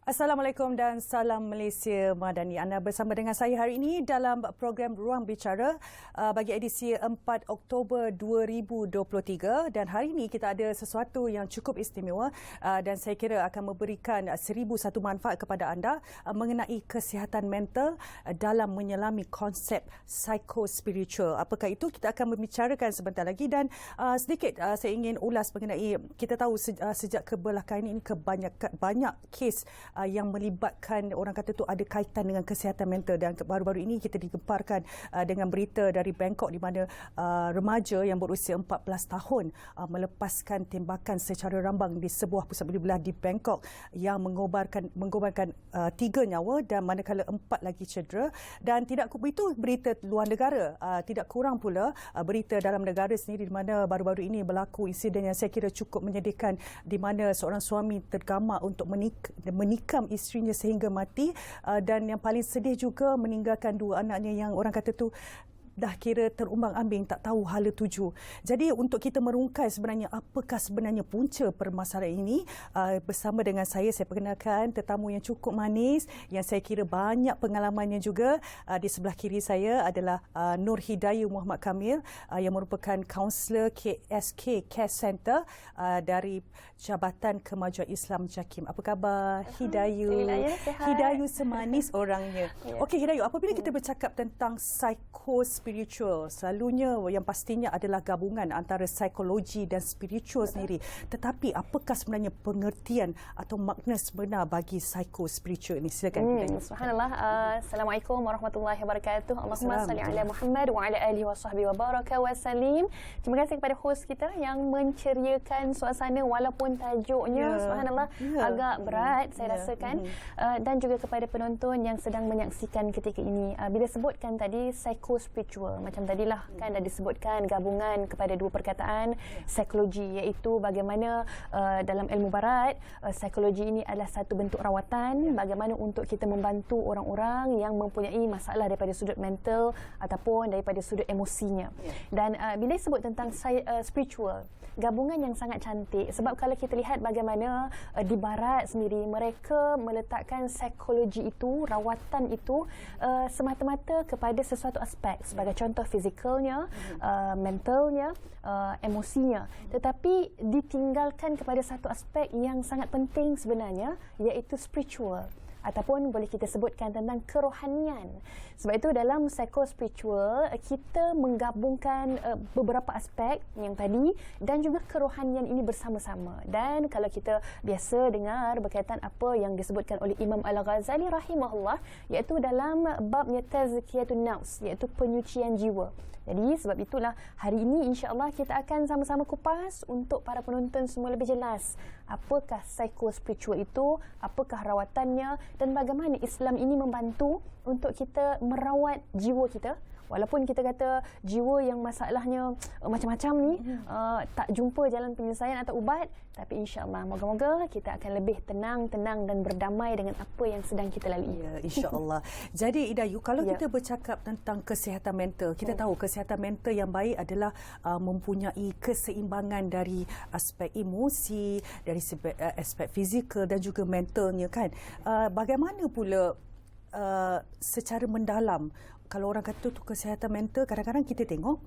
Assalamualaikum dan salam Malaysia Madani. Anda bersama dengan saya hari ini dalam program Ruang Bicara bagi edisi 4 Oktober 2023 dan hari ini kita ada sesuatu yang cukup istimewa dan saya kira akan memberikan 1001 manfaat kepada anda mengenai kesihatan mental dalam menyelami konsep psikospiritual. Apakah itu? Kita akan membicarakan sebentar lagi dan sedikit saya ingin ulas mengenai, kita tahu sejak kebelakangan ini banyak kes yang melibatkan, orang kata tu ada kaitan dengan kesihatan mental, dan baru-baru ini kita digemparkan dengan berita dari Bangkok di mana remaja yang berusia 14 tahun melepaskan tembakan secara rambang di sebuah pusat beli belah di Bangkok yang mengorbankan 3 nyawa dan manakala 4 lagi cedera. Dan tidak itu berita luar negara, tidak kurang pula berita dalam negara sendiri di mana baru-baru ini berlaku insiden yang saya kira cukup menyedihkan di mana seorang suami tergamak untuk menikam isterinya sehingga mati, dan yang paling sedih juga meninggalkan 2 anaknya yang orang kata tu dah kira terumbang-ambing, tak tahu hala tuju. Jadi untuk kita merungkai sebenarnya apakah sebenarnya punca permasalahan ini, bersama dengan saya perkenalkan tetamu yang cukup manis yang saya kira banyak pengalamannya juga. Di sebelah kiri saya adalah Nur Hidayu Muhammad Kamil yang merupakan kaunselor KSK Care Center dari Jabatan Kemajuan Islam JAKIM. Apa khabar Hidayu? Hidayu semanis orangnya. Okey Hidayu, apabila kita bercakap tentang spiritual, selalunya yang pastinya adalah gabungan antara psikologi dan spiritual sendiri. Tetapi apakah sebenarnya pengertian atau makna sebenar bagi psikospiritual ini? Silakan. Subhanallah. Assalamualaikum warahmatullahi wabarakatuh. Allahumma salli ala Muhammad wa ala alihi wa sahbihi wa baraka wa salim. Terima kasih kepada host kita yang menceriakan suasana walaupun tajuknya subhanallah agak berat saya rasakan, dan juga kepada penonton yang sedang menyaksikan ketika ini. Bila sebutkan tadi psikospiritual, macam tadilah kan dah disebutkan gabungan kepada 2 perkataan psikologi, iaitu bagaimana dalam ilmu barat psikologi ini adalah satu bentuk rawatan bagaimana untuk kita membantu orang-orang yang mempunyai masalah daripada sudut mental ataupun daripada sudut emosinya. Dan bila disebut tentang spiritual, gabungan yang sangat cantik, sebab kalau kita lihat bagaimana di barat sendiri mereka meletakkan psikologi itu, rawatan itu semata-mata kepada sesuatu aspek, sebagai contoh fizikalnya, mentalnya, emosinya, tetapi ditinggalkan kepada satu aspek yang sangat penting sebenarnya, iaitu spiritual, ataupun boleh kita sebutkan tentang kerohanian. Sebab itu dalam psikospiritual kita menggabungkan beberapa aspek yang tadi dan juga kerohanian ini bersama-sama. Dan kalau kita biasa dengar berkaitan apa yang disebutkan oleh Imam Al-Ghazali rahimahullah, iaitu dalam babnya tazkiyatun nafs, iaitu penyucian jiwa. Jadi sebab itulah hari ini insya-Allah kita akan sama-sama kupas untuk para penonton semua lebih jelas apakah psikospiritual itu, apakah rawatannya, dan bagaimana Islam ini membantu untuk kita merawat jiwa kita. Walaupun kita kata jiwa yang masalahnya macam-macam ni, tak jumpa jalan penyelesaian atau ubat, tapi insya-Allah moga-moga kita akan lebih tenang dan berdamai dengan apa yang sedang kita lalui. Ya, insya-Allah. Jadi Hidayu, kalau kita bercakap tentang kesihatan mental, kita tahu kesihatan mental yang baik adalah mempunyai keseimbangan dari aspek emosi, dari aspek fizikal dan juga mentalnya kan. Bagaimana pula secara mendalam, kalau orang kata tu kesihatan mental, kadang-kadang kita tengok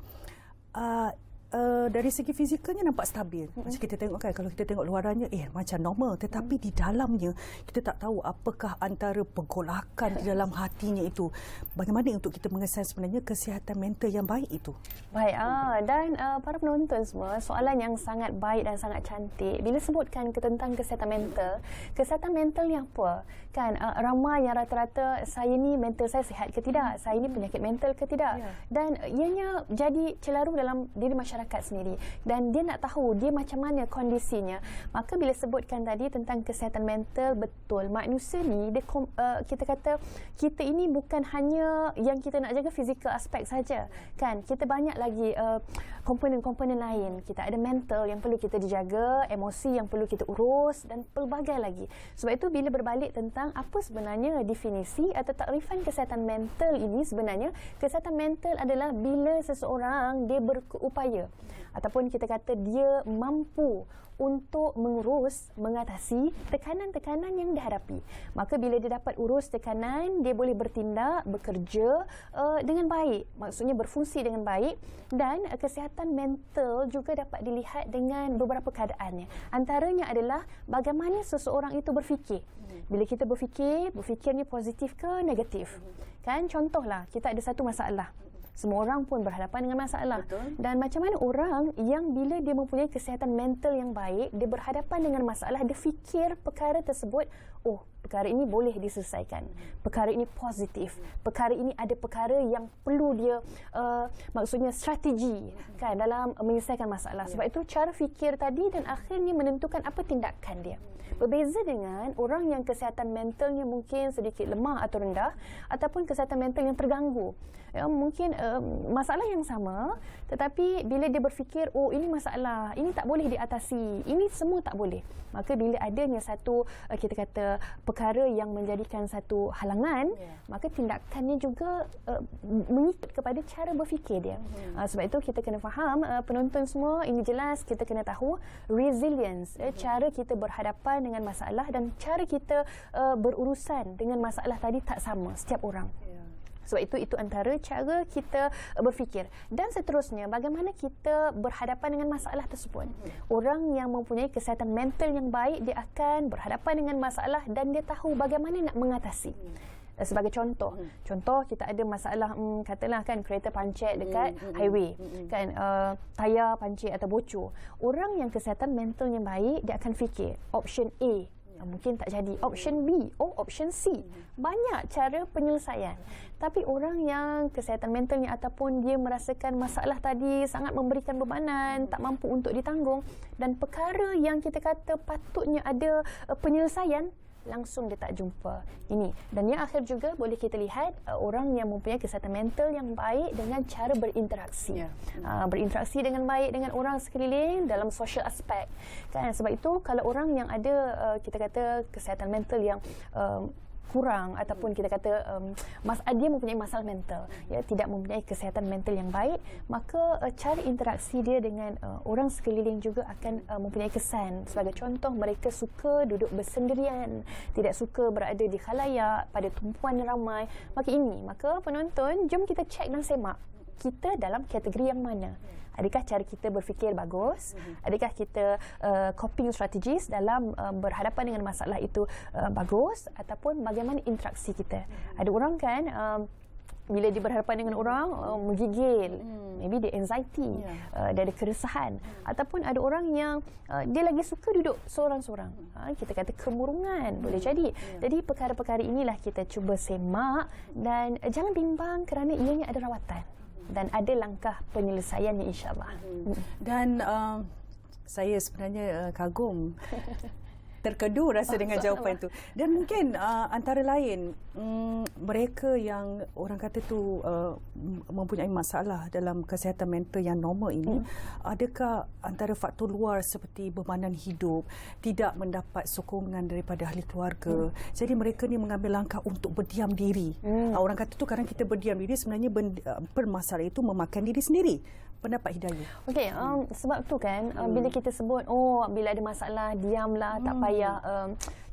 dari segi fizikalnya nampak stabil. Macam kita tengok kan, kalau kita tengok luarannya macam normal, tetapi di dalamnya kita tak tahu apakah antara pergolakan di dalam hatinya itu. Bagaimana untuk kita mengesan sebenarnya kesihatan mental yang baik itu? Baik, dan para penonton semua, soalan yang sangat baik dan sangat cantik. Bila sebutkan tentang kesihatan mental yang apa? Kan ramai yang rata-rata, saya ni mental saya sihat ke tidak? Saya ni penyakit mental ke tidak? Dan ianya jadi celaru dalam diri masyarakat sendiri, dan dia nak tahu dia macam mana kondisinya. Maka bila sebutkan tadi tentang kesihatan mental, betul, manusia ni dia, kita kata kita ini bukan hanya yang kita nak jaga fizikal aspek saja kan, kita banyak lagi komponen-komponen lain. Kita ada mental yang perlu kita dijaga, emosi yang perlu kita urus, dan pelbagai lagi. Sebab itu bila berbalik tentang tentang apa sebenarnya definisi atau takrifan kesihatan mental ini. Sebenarnya kesihatan mental adalah bila seseorang dia berupaya ataupun kita kata dia mampu untuk mengurus, mengatasi tekanan-tekanan yang dihadapi. Maka bila dia dapat urus tekanan, dia boleh bertindak, bekerja dengan baik. Maksudnya berfungsi dengan baik, dan kesihatan mental juga dapat dilihat dengan beberapa keadaannya. Antaranya adalah bagaimana seseorang itu berfikir. Bila kita berfikirnya positif ke negatif. Kan contohlah, kita ada satu masalah. Semua orang pun berhadapan dengan masalah. Betul. Dan macam mana orang yang bila dia mempunyai kesihatan mental yang baik, dia berhadapan dengan masalah, dia fikir perkara tersebut, oh, perkara ini boleh diselesaikan. Perkara ini positif. Perkara ini ada perkara yang perlu dia, maksudnya strategi kan dalam menyelesaikan masalah. Sebab itu cara fikir tadi dan akhirnya menentukan apa tindakan dia. Berbeza dengan orang yang kesihatan mentalnya mungkin sedikit lemah atau rendah, ataupun kesihatan mental yang terganggu. Ya, mungkin masalah yang sama, tetapi bila dia berfikir, oh ini masalah, ini tak boleh diatasi, ini semua tak boleh. Maka bila adanya satu, kita kata, perkara yang menjadikan satu halangan, maka tindakannya juga mengikut kepada cara berfikir dia. Sebab itu kita kena faham, penonton semua, ini jelas kita kena tahu resilience, cara kita berhadapan dengan masalah dan cara kita berurusan dengan masalah tadi tak sama setiap orang. Sebab itu antara cara kita berfikir. Dan seterusnya, bagaimana kita berhadapan dengan masalah tersebut. Orang yang mempunyai kesihatan mental yang baik, dia akan berhadapan dengan masalah dan dia tahu bagaimana nak mengatasi. Sebagai contoh kita ada masalah, katalah kan kereta pancit dekat highway, kan tayar pancit atau bocor. Orang yang kesihatan mental yang baik, dia akan fikir option A, mungkin tak jadi. Option B, option C. Banyak cara penyelesaian. Tapi orang yang kesihatan mentalnya ataupun dia merasakan masalah tadi sangat memberikan bebanan, tak mampu untuk ditanggung, dan perkara yang kita kata patutnya ada penyelesaian, langsung dia tak jumpa ini. Dan yang akhir juga boleh kita lihat orang yang mempunyai kesihatan mental yang baik dengan cara berinteraksi. Berinteraksi dengan baik dengan orang sekeliling dalam social aspect. Kan? Sebab itu kalau orang yang ada kita kata kesihatan mental yang kurang ataupun kita kata dia mempunyai masalah mental, ya, tidak mempunyai kesihatan mental yang baik, maka cara interaksi dia dengan orang sekeliling juga akan mempunyai kesan. Sebagai contoh, mereka suka duduk bersendirian, tidak suka berada di khalayak pada tumpuan ramai. Maka penonton, jom kita cek dan semak kita dalam kategori yang mana. Adakah cara kita berfikir bagus? Adakah kita coping strategies dalam berhadapan dengan masalah itu bagus? Ataupun bagaimana interaksi kita? Ada orang kan bila dia berhadapan dengan orang menggigil, maybe dia anxiety, dia ada keresahan, ataupun ada orang yang dia lagi suka duduk seorang-seorang, kita kata kemurungan, boleh jadi. Jadi perkara-perkara inilah kita cuba semak dan jangan bimbang kerana ianya ada rawatan dan ada langkah penyelesaiannya, insyaAllah. Dan saya sebenarnya kagum, terkedu rasa dengan jawapan itu. Dan mungkin antara lain mereka yang orang kata tu mempunyai masalah dalam kesihatan mental yang normal ini, adakah antara faktor luar seperti bebanan hidup, tidak mendapat sokongan daripada ahli keluarga, jadi mereka ni mengambil langkah untuk berdiam diri. Orang kata tu kadang kita berdiam diri, sebenarnya permasalahan itu memakan diri sendiri. Pendapat Hidayah. Okey, sebab tu kan bila kita sebut bila ada masalah diamlah, tak payah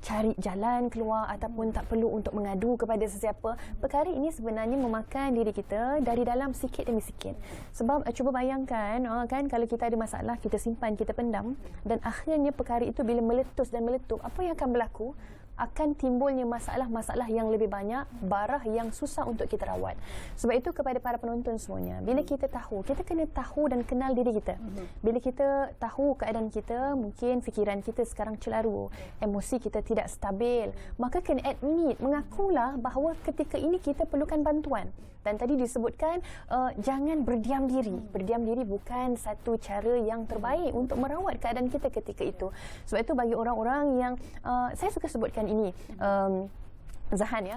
cari jalan keluar ataupun tak perlu untuk mengadu kepada sesiapa. Perkara ini sebenarnya memakan diri kita dari dalam sikit demi sikit. Sebab cuba bayangkan kan, kalau kita ada masalah, kita simpan, kita pendam, dan akhirnya perkara itu bila meletus dan meletup, apa yang akan berlaku? Akan timbulnya masalah-masalah yang lebih banyak, barah yang susah untuk kita rawat. Sebab itu kepada para penonton semuanya, bila kita tahu, kita kena tahu dan kenal diri kita. Bila kita tahu keadaan kita, mungkin fikiran kita sekarang celaru, emosi kita tidak stabil, maka kena admit, mengakulah bahawa ketika ini kita perlukan bantuan. Dan tadi disebutkan jangan berdiam diri. Berdiam diri bukan satu cara yang terbaik untuk merawat keadaan kita ketika itu. Sebab itu bagi orang-orang yang saya suka sebutkan ini, Zahan, ya,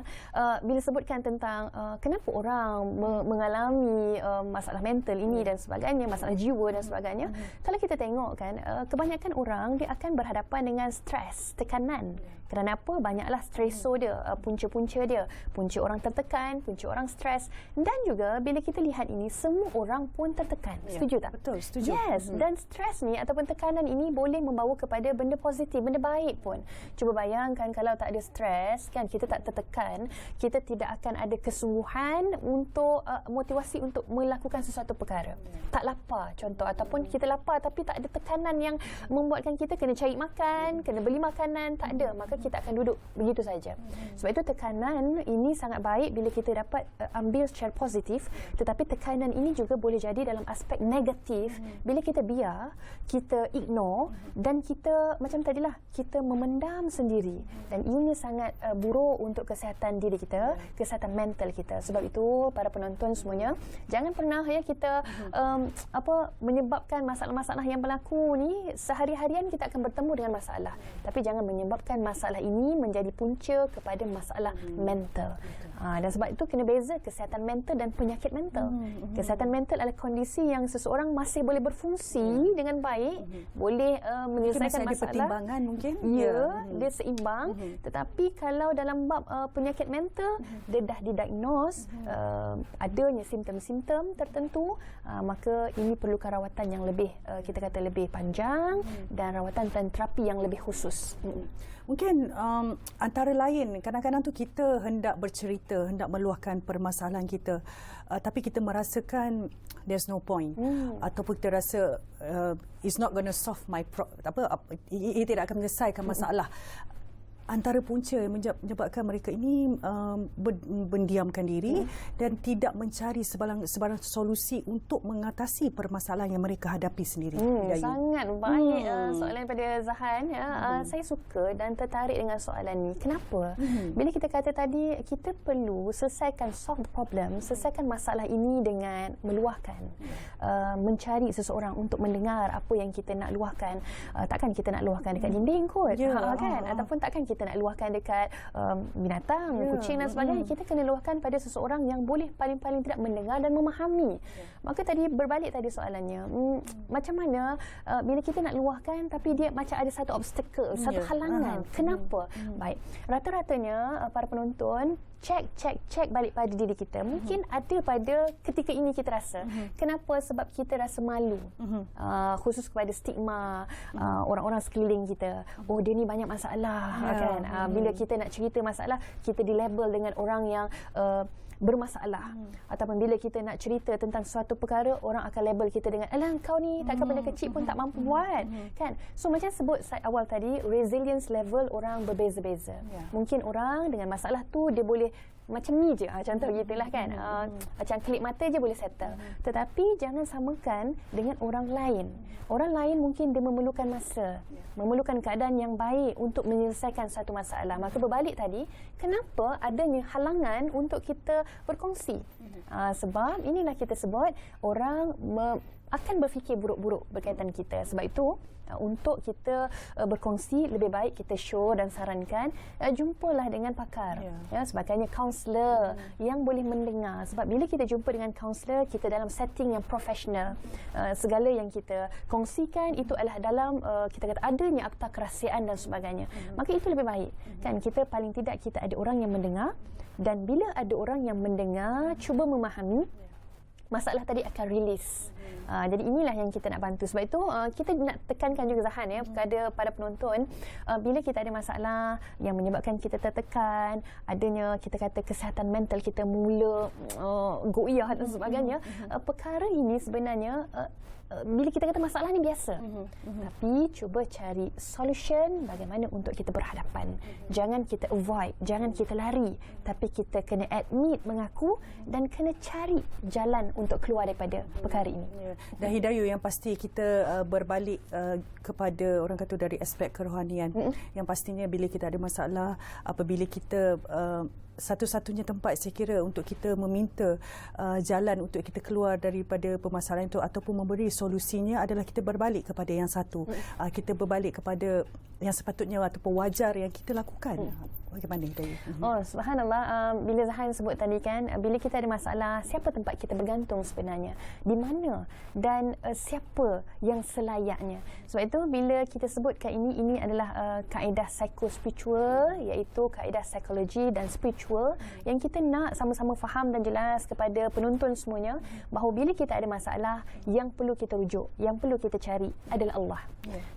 bila sebutkan tentang kenapa orang mengalami masalah mental ini dan sebagainya, masalah jiwa dan sebagainya, kalau kita tengok kan, kebanyakan orang dia akan berhadapan dengan stres, tekanan Kerana apa? Banyaklah stressor dia, punca-punca dia. Punca orang tertekan, punca orang stres. Dan juga bila kita lihat ini, semua orang pun tertekan. Setuju tak? Betul, setuju. Yes, dan stres ni ataupun tekanan ini boleh membawa kepada benda positif, benda baik pun. Cuba bayangkan kalau tak ada stres, kan, kita tak tertekan, kita tidak akan ada kesungguhan untuk motivasi untuk melakukan sesuatu perkara. Tak lapar contoh, ataupun kita lapar tapi tak ada tekanan yang membuatkan kita kena cari makan, kena beli makanan, tak ada, maka kita akan duduk begitu saja. Sebab itu tekanan ini sangat baik bila kita dapat ambil secara positif, tetapi tekanan ini juga boleh jadi dalam aspek negatif bila kita biar, kita ignore dan kita macam tadilah, kita memendam sendiri, dan ini sangat buruk untuk kesihatan diri kita, kesihatan mental kita. Sebab itu para penonton semuanya, jangan pernah kita menyebabkan masalah-masalah yang berlaku ni, sehari-harian kita akan bertemu dengan masalah, tapi jangan menyebabkan masalah ini menjadi punca kepada masalah mental. Dan sebab itu kena beza kesihatan mental dan penyakit mental. Kesihatan mental adalah kondisi yang seseorang masih boleh berfungsi dengan baik, boleh menyelesaikan masalah. Ada pertimbangan mungkin. Dia seimbang. Tetapi kalau dalam bab penyakit mental, dia dah didiagnose adanya simptom-simptom tertentu, maka ini perlukan rawatan yang lebih, kita kata lebih panjang, dan rawatan dan terapi yang lebih khusus. Mungkin antara lain, kadang-kadang tu kita hendak bercerita, hendak meluahkan permasalahan kita, tapi kita merasakan there's no point, ataupun kita rasa it's not going to solve my ia tidak akan menyelesaikan masalah. Antara punca yang menyebabkan mereka ini mendiamkan diri dan tidak mencari sebarang solusi untuk mengatasi permasalahan yang mereka hadapi sendiri. Sangat baik soalan daripada Zahan. Saya suka dan tertarik dengan soalan ni. Kenapa? Bila kita kata tadi, kita perlu solve the problem, selesaikan masalah ini dengan meluahkan, mencari seseorang untuk mendengar apa yang kita nak luahkan. Takkan kita nak luahkan dekat dinding kot, kan? Ataupun takkan kita nak luahkan dekat binatang, kucing dan sebagainya. Kita kena luahkan pada seseorang yang boleh paling-paling tidak mendengar dan memahami. Maka tadi berbalik tadi soalannya, macam mana bila kita nak luahkan tapi dia macam ada satu obstacle, satu halangan. Kenapa? Baik, rata-ratanya para penonton cek balik pada diri kita. Mungkin ada pada ketika ini kita rasa. Kenapa? Sebab kita rasa malu. Khusus kepada stigma orang-orang sekeliling kita. Oh, dia ni banyak masalah, kan? Bila kita nak cerita masalah, kita dilabel dengan orang yang bermasalah. Ataupun bila kita nak cerita tentang suatu perkara, orang akan label kita dengan, alah, kau ni takkan benda kecil pun tak mampu buat, kan? So macam sebut saya awal tadi, resilience level orang berbeza-beza. Mungkin orang dengan masalah tu dia boleh macam ni je, contoh gitulah, kan? Macam kelip mata je boleh settle. Tetapi jangan samakan dengan orang lain. Orang lain mungkin dia memerlukan masa, memerlukan keadaan yang baik untuk menyelesaikan satu masalah. Maka berbalik tadi, kenapa adanya halangan untuk kita berkongsi? Sebab inilah kita sebut orang akan berfikir buruk-buruk berkaitan kita. Sebab itu untuk kita berkongsi, lebih baik kita show dan sarankan, jumpalah dengan pakar, sebagainya kaunselor yang boleh mendengar. Sebab bila kita jumpa dengan kaunselor, kita dalam setting yang profesional. Segala yang kita kongsikan itu adalah dalam kita kata adanya akta kerahsiaan dan sebagainya. Maka itu lebih baik, kan? Kita paling tidak kita ada orang yang mendengar, dan bila ada orang yang mendengar, cuba memahami, masalah tadi akan rilis. Jadi inilah yang kita nak bantu. Sebab itu kita nak tekankan juga, Zahan, kepada para penonton, bila kita ada masalah yang menyebabkan kita tertekan, adanya kita kata kesihatan mental kita mula goyah dan sebagainya, perkara ini sebenarnya bila kita kata masalah ni biasa, tapi cuba cari solution bagaimana untuk kita berhadapan. Jangan kita avoid, jangan kita lari, tapi kita kena admit, mengaku, dan kena cari jalan untuk keluar daripada perkara ini. Dan Hidayu, yang pasti kita berbalik kepada orang kata dari aspek kerohanian, yang pastinya bila kita ada masalah, apabila kita satu-satunya tempat saya kira untuk kita meminta jalan untuk kita keluar daripada permasalahan itu ataupun memberi solusinya adalah kita berbalik kepada yang satu. Kita berbalik kepada yang sepatutnya ataupun wajar yang kita lakukan. Bagaimana Hidayah? Oh, subhanallah, bila Zahan sebut tadi kan, bila kita ada masalah, siapa tempat kita bergantung sebenarnya? Di mana? Dan siapa yang selayaknya? Sebab itu bila kita sebutkan ini adalah kaedah psikospiritual, iaitu kaedah psikologi dan spiritual yang kita nak sama-sama faham dan jelas kepada penonton semuanya bahawa bila kita ada masalah, yang perlu kita rujuk, yang perlu kita cari adalah Allah.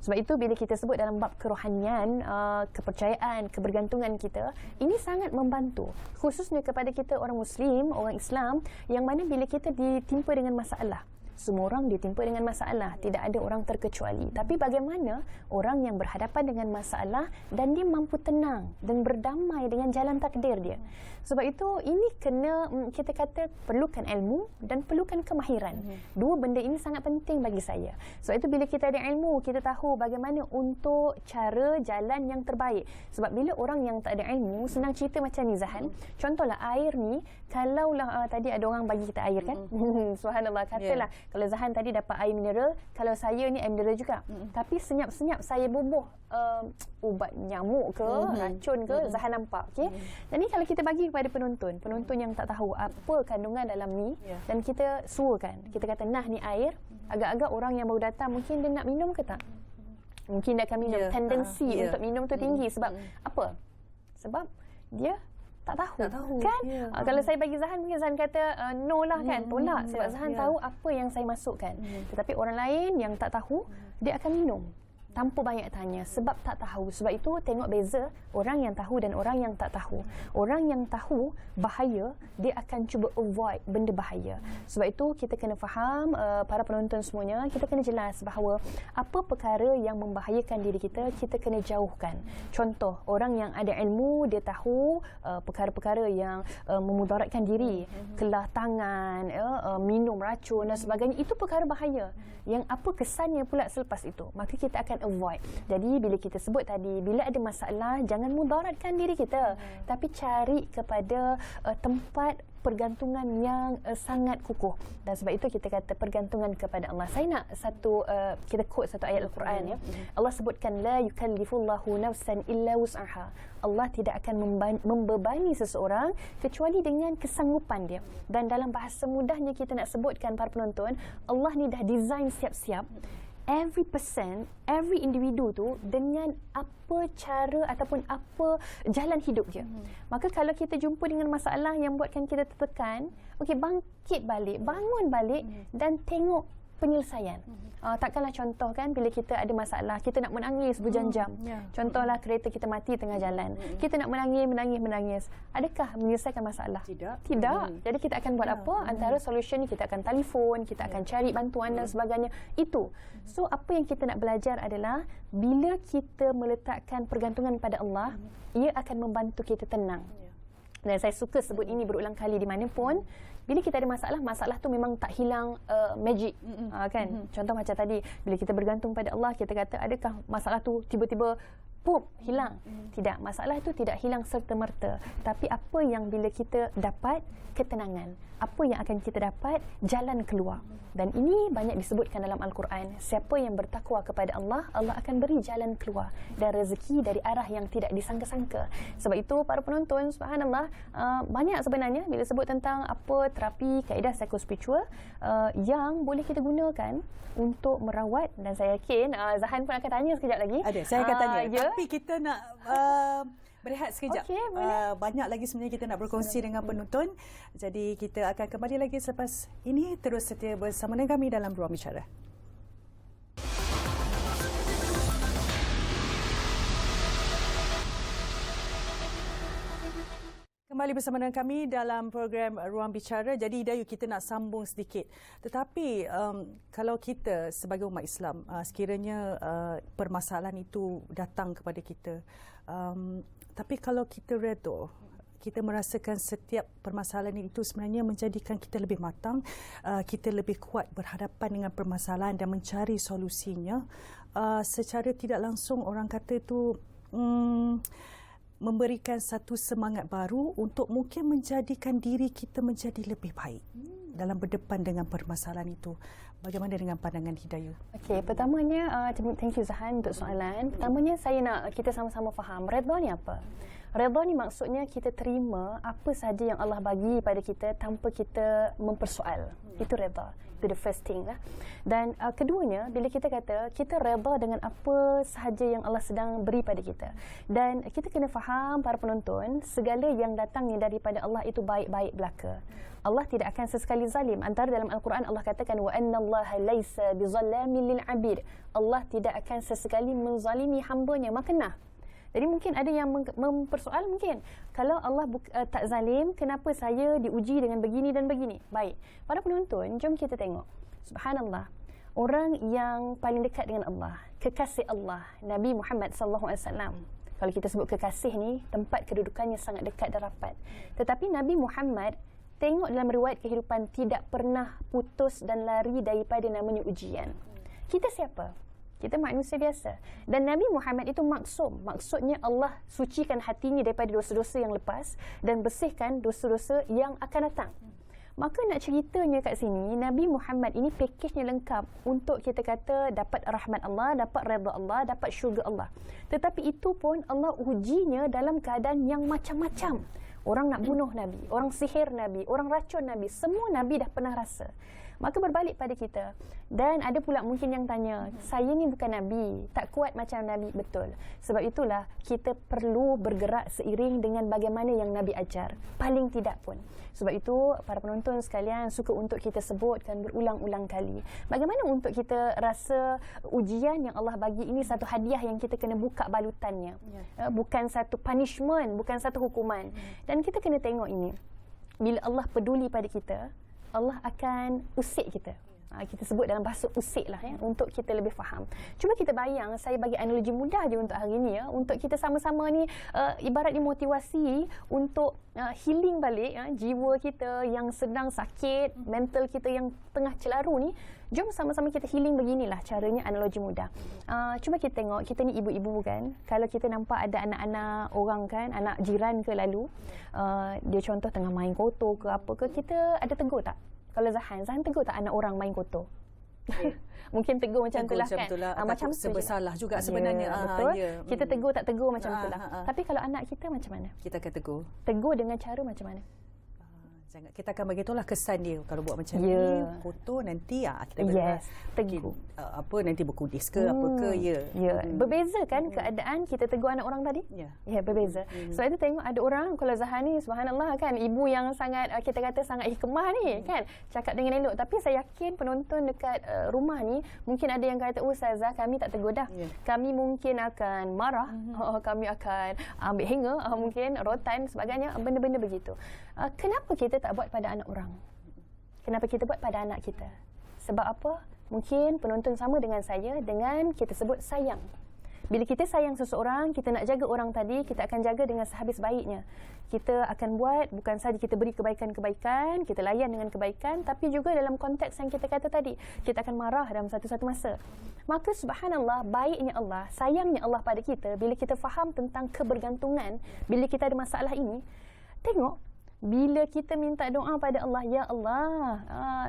Sebab itu bila kita sebut dalam bab kerohanian, kepercayaan, kebergantungan kita, ini sangat membantu khususnya kepada kita orang Muslim, orang Islam, yang mana bila kita ditimpa dengan masalah, semua orang ditimpa dengan masalah, tidak ada orang terkecuali. Tapi bagaimana orang yang berhadapan dengan masalah dan dia mampu tenang dan berdamai dengan jalan takdir dia. Sebab itu ini kena, kita kata, perlukan ilmu dan perlukan kemahiran. Dua benda ini sangat penting bagi saya. Sebab itu bila kita ada ilmu, kita tahu bagaimana untuk cara jalan yang terbaik. Sebab bila orang yang tak ada ilmu, senang cerita macam ni Zahan. Contohlah air ni, kalaulah tadi ada orang bagi kita air kan. Subhanallah, katalah kalau Zahan tadi dapat air mineral, kalau saya ni air mineral juga. Tapi senyap-senyap saya bubuh ubat nyamuk ke, racun ke, Zahan nampak. Okay? Jadi kalau kita bagi kepada penonton yang tak tahu apa kandungan dalam ni, dan kita suakan, kita kata nah ni air, agak-agak orang yang baru datang mungkin dia nak minum ke tak? Mungkin dia akan minum. Tendensi untuk minum tu tinggi. Sebab apa? Sebab dia tak tahu. Kan? Kalau saya bagi Zahan, mungkin Zahan kata no lah kan, tolak. Sebab Zahan tahu apa yang saya masukkan. Tetapi orang lain yang tak tahu, dia akan minum tanpa banyak tanya sebab tak tahu. Sebab itu tengok beza orang yang tahu dan orang yang tak tahu. Orang yang tahu bahaya, dia akan cuba avoid benda bahaya. Sebab itu kita kena faham, para penonton semuanya, kita kena jelas bahawa apa perkara yang membahayakan diri kita, kita kena jauhkan. Contoh, orang yang ada ilmu, dia tahu perkara-perkara yang memudaratkan diri, kelah tangan, minum racun dan sebagainya, itu perkara bahaya. Yang apa kesannya pula selepas itu, maka kita akan avoid. Jadi bila kita sebut tadi, bila ada masalah, jangan mudaratkan diri kita, tapi cari kepada tempat pergantungan yang sangat kukuh. Dan sebab itu kita kata pergantungan kepada Allah. Saya nak kita quote satu ayat Al-Quran ya. Allah sebutkan la yukallifullahu nafsan illa wus'aha. Allah tidak akan membebani seseorang kecuali dengan kesanggupan dia. Dan dalam bahasa mudahnya kita nak sebutkan para penonton, Allah ni dah design siap-siap every person, every individu tu dengan apa cara ataupun apa jalan hidup dia. Maka kalau kita jumpa dengan masalah yang buatkan kita tertekan, okey, bangkit balik, bangun balik dan tengok penyelesaian. Takkanlah contoh kan, bila kita ada masalah, kita nak menangis berjam-jam. Contohlah kereta kita mati tengah jalan. Kita nak menangis. Adakah menyelesaikan masalah? Tidak. Jadi kita akan buat apa? Antara solution ni kita akan telefon, kita akan cari bantuan dan sebagainya. Itu. So apa yang kita nak belajar adalah bila kita meletakkan pergantungan pada Allah, ia akan membantu kita tenang. Dan saya suka sebut ini berulang kali di mana pun, bila kita ada masalah tu memang tak hilang magic. Kan? Contoh macam tadi, bila kita bergantung pada Allah, kita kata adakah masalah tu tiba-tiba hilang? Tidak, masalah itu tidak hilang serta-merta. Tapi apa yang bila kita dapat ketenangan, apa yang akan kita dapat jalan keluar. Dan ini banyak disebutkan dalam Al-Quran. Siapa yang bertakwa kepada Allah, Allah akan beri jalan keluar dan rezeki dari arah yang tidak disangka-sangka. Sebab itu para penonton, subhanallah, banyak sebenarnya bila sebut tentang apa terapi, kaedah psikospiritual yang boleh kita gunakan untuk merawat. Dan saya yakin Zahan pun akan tanya sekejap lagi. Ada, saya akan tanya. Tapi kita nak berehat sekejap. Okay, banyak lagi sebenarnya kita nak berkongsi dengan penonton. Jadi kita akan kembali lagi selepas ini. Terus setia bersama dengan kami dalam Ruang Bicara. Kembali bersama dengan kami dalam program Ruang Bicara. Jadi Dayu, kita nak sambung sedikit. Tetapi kalau kita sebagai umat Islam, sekiranya permasalahan itu datang kepada kita, tapi kalau kita redha, kita merasakan setiap permasalahan itu sebenarnya menjadikan kita lebih matang, kita lebih kuat berhadapan dengan permasalahan dan mencari solusinya, secara tidak langsung orang kata itu memberikan satu semangat baru untuk mungkin menjadikan diri kita menjadi lebih baik dalam berdepan dengan permasalahan itu. Bagaimana dengan pandangan Hidayah? Okey, pertamanya thank you Zahan untuk soalan. Pertamanya saya nak kita sama-sama faham redha ni apa? Redha ni maksudnya kita terima apa sahaja yang Allah bagi pada kita tanpa kita mempersoal. Itu redha. Itu the first thing lah. Dan keduanya, bila kita kata kita redha dengan apa sahaja yang Allah sedang beri pada kita. Dan kita kena faham para penonton, segala yang datangnya daripada Allah itu baik-baik belaka. Allah tidak akan sesekali zalim. Antara dalam Al-Quran Allah katakan wa annallaha laisa bizallamin lil abid. Allah tidak akan sesekali menzalimi hamba-Nya. Maka nah, jadi mungkin ada yang mempersoal mungkin, kalau Allah tak zalim, kenapa saya diuji dengan begini dan begini? Baik, para penonton, jom kita tengok. Subhanallah, orang yang paling dekat dengan Allah, kekasih Allah, Nabi Muhammad SAW. Kalau kita sebut kekasih ni, tempat kedudukannya sangat dekat dan rapat. Tetapi Nabi Muhammad, tengok dalam riwayat kehidupan, tidak pernah putus dan lari daripada namanya ujian. Kita siapa? Kita manusia biasa. Dan Nabi Muhammad itu maksum. Maksudnya Allah sucikan hatinya daripada dosa-dosa yang lepas dan bersihkan dosa-dosa yang akan datang. Maka nak ceritanya kat sini, Nabi Muhammad ini pakejnya lengkap untuk kita kata dapat rahmat Allah, dapat redha Allah, dapat syurga Allah. Tetapi itu pun Allah ujinya dalam keadaan yang macam-macam. Orang nak bunuh Nabi, orang sihir Nabi, orang racun Nabi, semua Nabi dah pernah rasa. Maka berbalik pada kita. Dan ada pula mungkin yang tanya, saya ni bukan Nabi, tak kuat macam Nabi. Betul. Sebab itulah kita perlu bergerak seiring dengan bagaimana yang Nabi ajar. Paling tidak pun. Sebab itu para penonton sekalian suka untuk kita sebutkan berulang-ulang kali. Bagaimana untuk kita rasa ujian yang Allah bagi ini satu hadiah yang kita kena buka balutannya. Bukan satu punishment, bukan satu hukuman. Dan kita kena tengok ini. Bila Allah peduli pada kita, Allah akan usik kita. Kita sebut dalam bahasa usik lah ya, untuk kita lebih faham. Cuba kita bayang, saya bagi analogi mudah je untuk hari ni ya, untuk kita sama-sama ni ibarat ni motivasi untuk healing balik jiwa kita yang sedang sakit, mental kita yang tengah celaru ni. Jom sama-sama kita healing beginilah caranya, analogi mudah. Cuba kita tengok, kita ni ibu-ibu kan, kalau kita nampak ada anak-anak orang kan, anak jiran ke lalu, dia contoh tengah main kotor ke apa ke, kita ada tegur tak? Kalau Zahan tegur tak anak orang main kotor? Yeah. Mungkin tegur macam itulah kan. Macam bersalah juga sebenarnya. Betul. Kita tegur tak tegur macam itulah. Tapi kalau anak kita macam mana? Kita akan tegur. Tegur dengan cara macam mana? Jangan, kita akan bagi tahulah kesan dia. Kalau buat macam ni, kotor nanti kita tegur. Nanti berkudis ke apa ke, Berbeza kan keadaan kita tegur anak orang tadi? Ya, berbeza. Sebab itu tengok ada orang, kalau Zahan ni subhanallah kan, ibu yang sangat kita kata sangat hikmah ni kan, cakap dengan elok. Tapi saya yakin penonton dekat rumah ni mungkin ada yang kata, Ustazah kami tak tegur dah. Kami mungkin akan marah, kami akan ambil hanger, mungkin rotan sebagainya, benda-benda begitu. Kenapa kita tak buat pada anak orang? Kenapa kita buat pada anak kita? Sebab apa? Mungkin penonton sama dengan saya dengan kita sebut sayang. Bila kita sayang seseorang, kita nak jaga orang tadi, kita akan jaga dengan sehabis baiknya. Kita akan buat, bukan saja kita beri kebaikan-kebaikan, kita layan dengan kebaikan, tapi juga dalam konteks yang kita kata tadi, kita akan marah dalam satu-satu masa. Maka subhanallah, baiknya Allah, sayangnya Allah pada kita, bila kita faham tentang kebergantungan, bila kita ada masalah ini, tengok, bila kita minta doa pada Allah, ya Allah,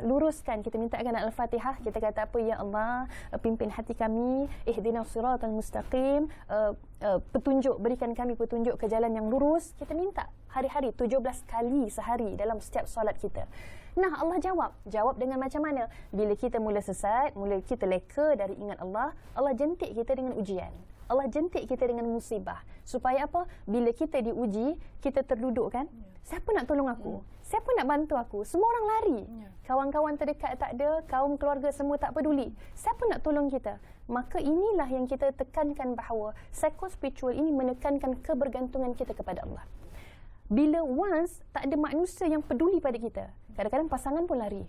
luruskan, kita mintakan Al-Fatihah, kita kata apa, ya Allah, pimpin hati kami, ihdinas siratal mustaqim, petunjuk, berikan kami petunjuk ke jalan yang lurus. Kita minta hari-hari 17 kali sehari dalam setiap solat kita. Nah, Allah jawab dengan macam mana? Bila kita mula sesat, mula kita leka dari ingat Allah, Allah jentik kita dengan ujian. Allah jentik kita dengan musibah. Supaya apa? Bila kita diuji, kita terduduk kan? Siapa nak tolong aku? Siapa nak bantu aku? Semua orang lari. Kawan-kawan terdekat tak ada, kaum keluarga semua tak peduli. Siapa nak tolong kita? Maka inilah yang kita tekankan bahawa psikospiritual ini menekankan kebergantungan kita kepada Allah. Bila once tak ada manusia yang peduli pada kita, kadang-kadang pasangan pun lari.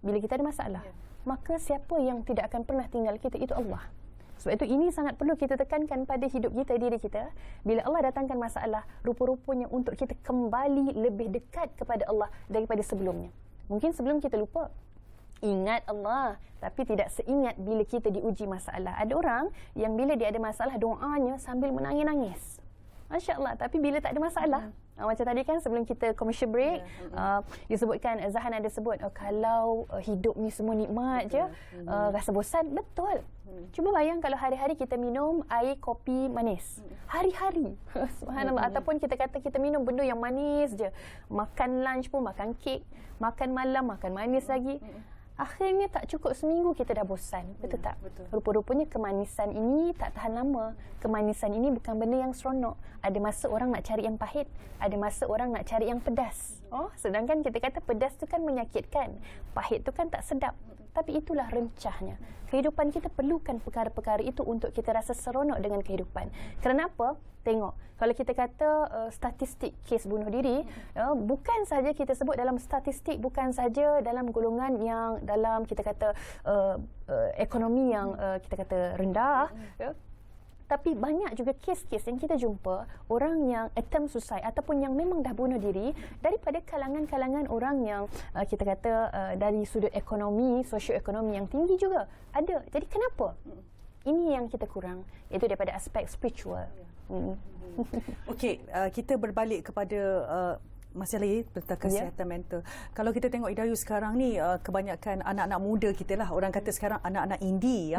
Bila kita ada masalah, maka siapa yang tidak akan pernah tinggal kita, itu Allah. Sebab itu ini sangat perlu kita tekankan pada hidup kita, diri kita. Bila Allah datangkan masalah, rupa-rupanya untuk kita kembali lebih dekat kepada Allah daripada sebelumnya. Mungkin sebelum kita lupa, ingat Allah, tapi tidak seingat bila kita diuji masalah. Ada orang yang bila dia ada masalah, doanya sambil menangis-nangis. Masya Allah. Tapi bila tak ada masalah, macam tadi kan sebelum kita commercial break, disebutkan, Zahan ada sebut, kalau hidup ni semua nikmat je, rasa bosan. Betul. Cuba bayang kalau hari-hari kita minum air kopi manis. Hari-hari. Subhanallah. Ataupun kita kata kita minum benda yang manis je. Makan lunch pun makan kek. Makan malam makan manis lagi. Akhirnya tak cukup seminggu kita dah bosan. Betul tak? Betul. Rupa-rupanya kemanisan ini tak tahan lama. Kemanisan ini bukan benda yang seronok. Ada masa orang nak cari yang pahit. Ada masa orang nak cari yang pedas. Sedangkan kita kata pedas tu kan menyakitkan. Pahit tu kan tak sedap. Tapi itulah rencahnya. Kehidupan kita perlukan perkara-perkara itu untuk kita rasa seronok dengan kehidupan. Kerana apa? Tengok, kalau kita kata statistik kes bunuh diri, bukan saja kita sebut dalam statistik, bukan saja dalam golongan yang dalam kita kata ekonomi yang kita kata rendah, tapi banyak juga kes-kes yang kita jumpa orang yang attempt suicide ataupun yang memang dah bunuh diri daripada kalangan-kalangan orang yang kita kata dari sudut ekonomi, sosioekonomi yang tinggi juga ada. Jadi kenapa? Ini yang kita kurang, iaitu daripada aspek spiritual. Okey, kita berbalik kepada masalah tentang kesihatan mental. Kalau kita tengok Idayu sekarang ni, kebanyakan anak-anak muda kita lah, orang kata sekarang anak-anak indie,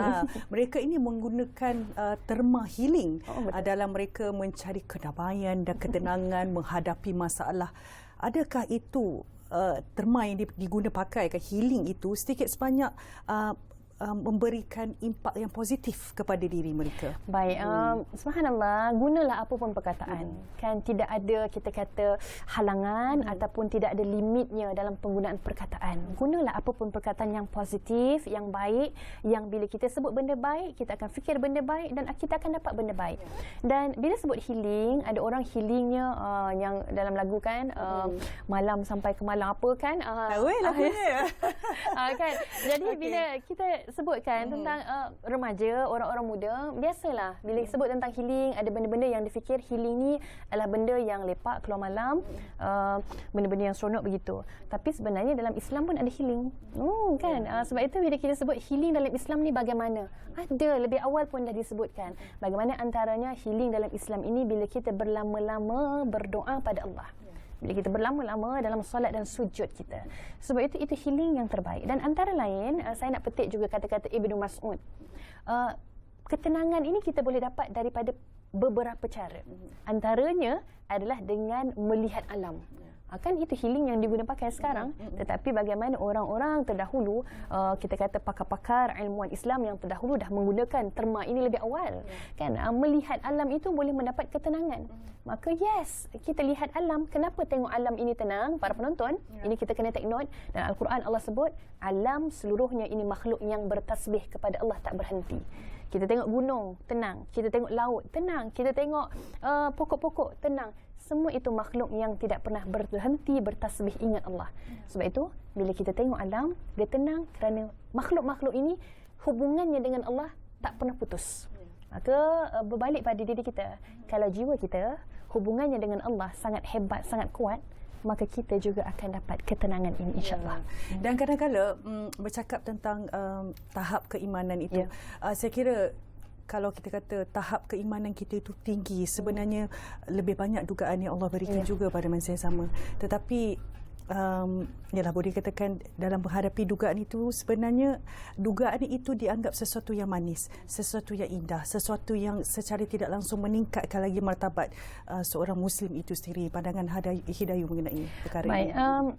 mereka ini menggunakan terma healing dalam mereka mencari kedamaian dan ketenangan menghadapi masalah. Adakah itu terma yang diguna pakai ke healing itu sedikit sebanyak memberikan impak yang positif kepada diri mereka? Baik, subhanallah, gunalah apa pun perkataan. Kan tidak ada kita kata halangan ataupun tidak ada limitnya dalam penggunaan perkataan. Gunalah apa pun perkataan yang positif, yang baik, yang bila kita sebut benda baik, kita akan fikir benda baik dan kita akan dapat benda baik. Dan bila sebut healing, ada orang healingnya yang dalam lagu kan malam sampai ke malam apa kan? Lagunya. Kan? Jadi bila kita sebutkan tentang remaja, orang-orang muda, biasalah bila sebut tentang healing, ada benda-benda yang difikir healing ni adalah benda yang lepak keluar malam, benda-benda yang seronok begitu. Tapi sebenarnya dalam Islam pun ada healing. Kan? Sebab itu bila kita sebut healing dalam Islam ni bagaimana? Ada, lebih awal pun dah disebutkan. Bagaimana antaranya healing dalam Islam ini bila kita berlama-lama berdoa pada Allah. Bila kita berlama-lama dalam solat dan sujud kita. Sebab itu healing yang terbaik. Dan antara lain, saya nak petik juga kata-kata Ibnu Mas'ud. Ketenangan ini kita boleh dapat daripada beberapa cara. Antaranya adalah dengan melihat alam. Kan itu healing yang diguna pakai sekarang. Tetapi bagaimana orang-orang terdahulu, kita kata pakar-pakar ilmuwan Islam yang terdahulu dah menggunakan terma ini lebih awal. Kan melihat alam itu boleh mendapat ketenangan. Maka yes, kita lihat alam. Kenapa tengok alam ini tenang? Para penonton, ini kita kena take note. Dan Al-Quran Allah sebut, alam seluruhnya ini makhluk yang bertasbih kepada Allah tak berhenti. Kita tengok gunung, tenang. Kita tengok laut, tenang. Kita tengok pokok-pokok, tenang. Semua itu makhluk yang tidak pernah berhenti bertasbih ingat Allah. Sebab itu, bila kita tengok alam, dia tenang kerana makhluk-makhluk ini hubungannya dengan Allah tak pernah putus. Maka berbalik pada diri kita. Kalau jiwa kita hubungannya dengan Allah sangat hebat, sangat kuat, maka kita juga akan dapat ketenangan ini, insyaAllah. Dan kadang-kadang bercakap tentang tahap keimanan itu, saya kira kalau kita kata tahap keimanan kita itu tinggi, sebenarnya lebih banyak dugaan yang Allah berikan juga pada masa yang sama. Tetapi yalah, boleh katakan dalam menghadapi dugaan itu, sebenarnya dugaan itu dianggap sesuatu yang manis, sesuatu yang indah, sesuatu yang secara tidak langsung meningkatkan lagi martabat seorang Muslim itu sendiri. Pandangan Hidayah mengenai perkara ini.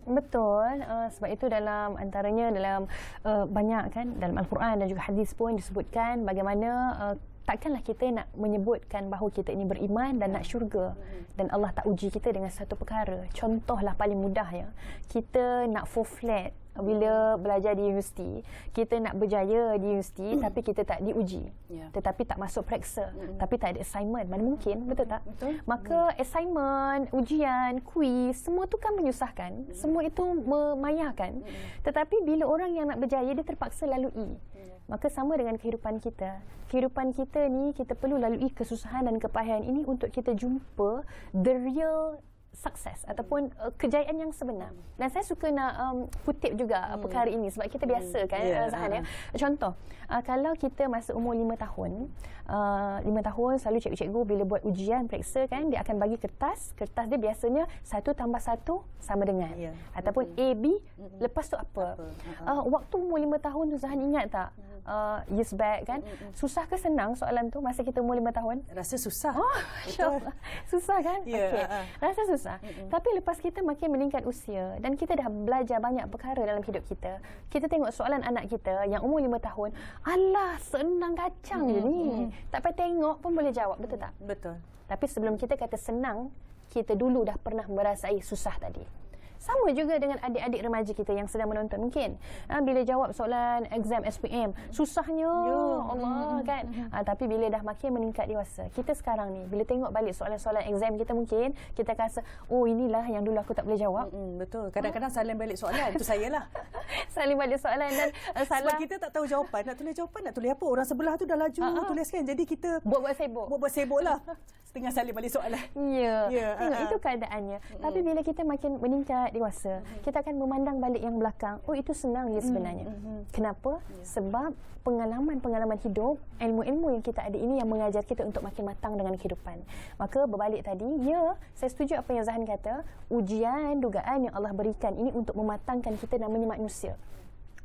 Betul. Sebab itu dalam antaranya dalam banyak kan dalam Al-Quran dan juga hadis pun disebutkan bagaimana takkanlah kita nak menyebutkan bahawa kita ini beriman dan nak syurga dan Allah tak uji kita dengan satu perkara. Contohlah paling mudah ya, kita nak full flat bila belajar di universiti, kita nak berjaya di universiti tapi kita tak diuji, tetapi tak masuk periksa, tapi tak ada assignment. Mana mungkin, betul tak? Maka assignment, ujian, kuis, semua tu kan menyusahkan, semua itu memayahkan. Tetapi bila orang yang nak berjaya, dia terpaksa lalui. Maka sama dengan kehidupan kita. Kehidupan kita ni, kita perlu lalui kesusahan dan kepayahan ini untuk kita jumpa the real sukses ataupun kejayaan yang sebenar. Dan saya suka nak kutip juga perkara ini sebab kita biasa kan, Zahan ya. Contoh, kalau kita masa umur 5 tahun, 5 tahun selalu cikgu-cikgu bila buat ujian periksa kan, dia akan bagi kertas dia biasanya 1 + 1 sama dengan ataupun A, B, lepas tu apa. Waktu umur 5 tahun tu Zahan ingat tak? years back kan. Susah ke senang soalan tu masa kita umur 5 tahun? Rasa susah. Oh, insya-Allah. Susah kan? Yeah, Okey. Rasa susah. Tapi lepas kita makin meningkat usia dan kita dah belajar banyak perkara dalam hidup kita, kita tengok soalan anak kita yang umur 5 tahun, alah senang kacang je ni. Tak payah tengok pun boleh jawab, betul tak? Betul. Tapi sebelum kita kata senang, kita dulu dah pernah merasai susah tadi. Sama juga dengan adik-adik remaja kita yang sedang menonton mungkin. Bila jawab soalan exam SPM, susahnya Allah kan. Tapi bila dah makin meningkat dewasa, kita sekarang ni bila tengok balik soalan-soalan exam kita mungkin, kita rasa, oh inilah yang dulu aku tak boleh jawab. Betul. Kadang-kadang salin balik soalan, itu saya lah. Salin balik soalan dan salah. Sebab kita tak tahu jawapan, nak tulis apa. Orang sebelah tu dah laju tuliskan. Jadi kita buat-buat sibuk. Buat-buat sibuk lah. Setengah salin balik soalan. Ya. Tengok itu keadaannya. Tapi bila kita makin meningkat dewasa, kita akan memandang balik yang belakang. Oh, itu senang je sebenarnya. Kenapa? Sebab pengalaman-pengalaman hidup, ilmu-ilmu yang kita ada ini yang mengajar kita untuk makin matang dengan kehidupan. Maka berbalik tadi, ya, saya setuju apa yang Zahan kata, ujian, dugaan yang Allah berikan ini untuk mematangkan kita namanya manusia.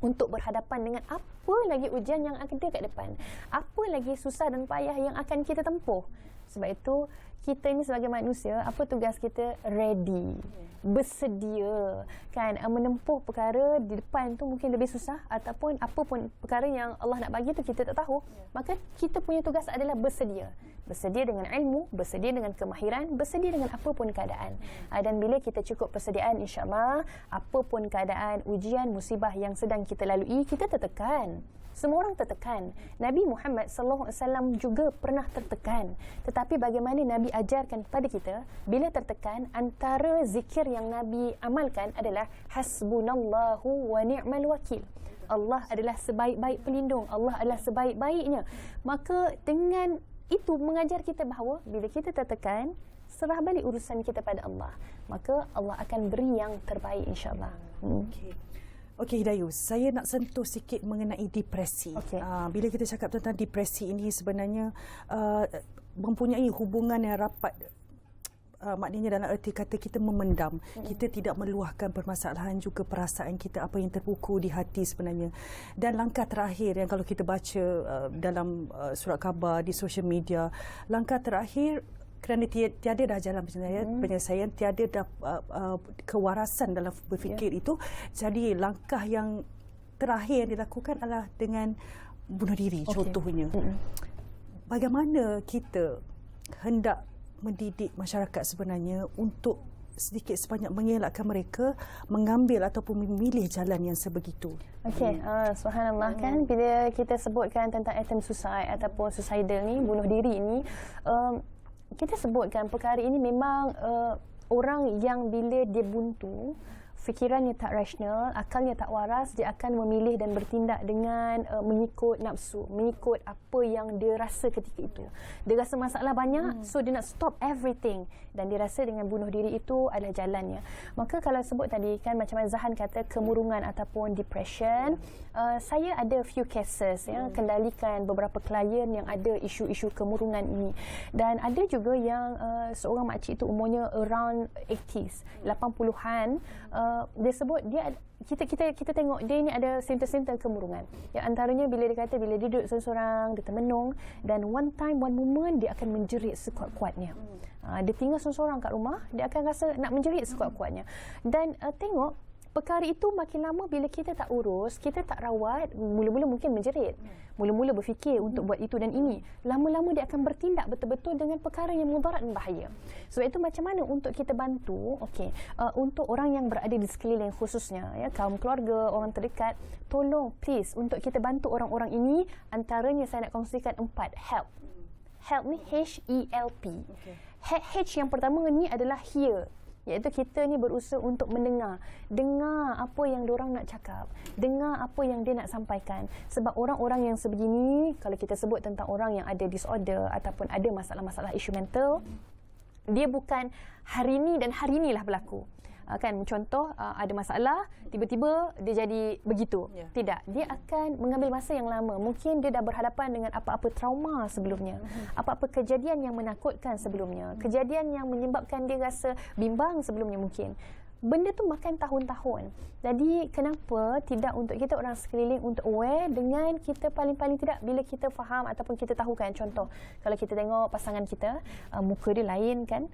Untuk berhadapan dengan apa lagi ujian yang akan ada kat depan. Apa lagi susah dan payah yang akan kita tempuh. Sebab itu, kita ini sebagai manusia, apa tugas kita? Ready. Bersedia. Kan? Menempuh perkara di depan tu mungkin lebih susah ataupun apa pun perkara yang Allah nak bagi tu kita tak tahu. Maka kita punya tugas adalah bersedia. Bersedia dengan ilmu, bersedia dengan kemahiran, bersedia dengan apa pun keadaan. Dan bila kita cukup persediaan, insya-Allah, apa pun keadaan, ujian, musibah yang sedang kita lalui, kita tertekan. Semua orang tertekan. Nabi Muhammad sallallahu alaihi wasallam juga pernah tertekan. Tetapi bagaimana Nabi ajarkan kepada kita, bila tertekan, antara zikir yang Nabi amalkan adalah hasbunallahu wa ni'mal wakil. Allah adalah sebaik-baik pelindung. Allah adalah sebaik-baiknya. Maka dengan itu mengajar kita bahawa bila kita tertekan, serah balik urusan kita pada Allah. Maka Allah akan beri yang terbaik, insya-Allah. Okey Hidayus, saya nak sentuh sikit mengenai depresi. Bila kita cakap tentang depresi ini sebenarnya mempunyai hubungan yang rapat. Maknanya dalam erti kata kita memendam, kita tidak meluahkan permasalahan juga perasaan kita, apa yang terbuku di hati sebenarnya. Dan langkah terakhir yang kalau kita baca dalam surat khabar di social media, langkah terakhir kerana tiada dah jalan penyelesaian, tiada dah kewarasan dalam berfikir itu, jadi langkah yang terakhir yang dilakukan adalah dengan bunuh diri contohnya. Bagaimana kita hendak mendidik masyarakat sebenarnya untuk sedikit sebanyak mengelakkan mereka mengambil ataupun memilih jalan yang sebegitu. Subhanallah kan, bila kita sebutkan tentang attempt suicide ataupun suicidal ni, bunuh diri ni, kita sebutkan perkara ini memang orang yang bila dia buntu, fikirannya tak rasional, akalnya tak waras, dia akan memilih dan bertindak dengan mengikut nafsu, mengikut apa yang dia rasa ketika itu. Dia rasa masalah banyak, so dia nak stop everything dan dia rasa dengan bunuh diri itu adalah jalannya. Maka kalau sebut tadi kan macam mana Zahan kata kemurungan ataupun depression, saya ada few cases kendalikan beberapa klien yang ada isu-isu kemurungan ini. Dan ada juga yang seorang makcik itu umurnya around 80s, 80-an, dia sebut dia kita tengok dia ni ada simptom-simptom kemurungan. Yang antaranya bila dia kata bila dia duduk seorang-seorang, dia termenung dan one moment dia akan menjerit sekuat-kuatnya. Dia tinggal seorang-seorang kat rumah, dia akan rasa nak menjerit sekuat-kuatnya. Dan tengok perkara itu makin lama bila kita tak urus, kita tak rawat, mula-mula mungkin menjerit. Mula-mula berfikir untuk buat itu dan ini. Lama-lama dia akan bertindak betul-betul dengan perkara yang mudarat dan bahaya. Sebab itu macam mana untuk kita bantu, untuk orang yang berada di sekeliling khususnya, kaum keluarga, orang terdekat, tolong please untuk kita bantu orang-orang ini. Antaranya saya nak kongsikan 4 help. Help ni H-E-L-P. H yang pertama ni adalah hear. Iaitu kita ni berusaha untuk mendengar. Dengar apa yang diorang nak cakap. Dengar apa yang dia nak sampaikan. Sebab orang-orang yang sebegini, kalau kita sebut tentang orang yang ada disorder ataupun ada masalah-masalah isu mental, dia bukan hari ni dan hari inilah berlaku. Kan contoh ada masalah tiba-tiba dia jadi begitu. Tidak, dia akan mengambil masa yang lama. Mungkin dia dah berhadapan dengan apa-apa trauma sebelumnya, apa-apa kejadian yang menakutkan sebelumnya, kejadian yang menyebabkan dia rasa bimbang sebelumnya mungkin. benda tu makan tahun-tahun. Jadi kenapa tidak untuk kita orang sekeliling untuk aware dengan kita paling-paling tidak bila kita faham ataupun kita tahu kan, contoh kalau kita tengok pasangan kita, muka dia lain kan,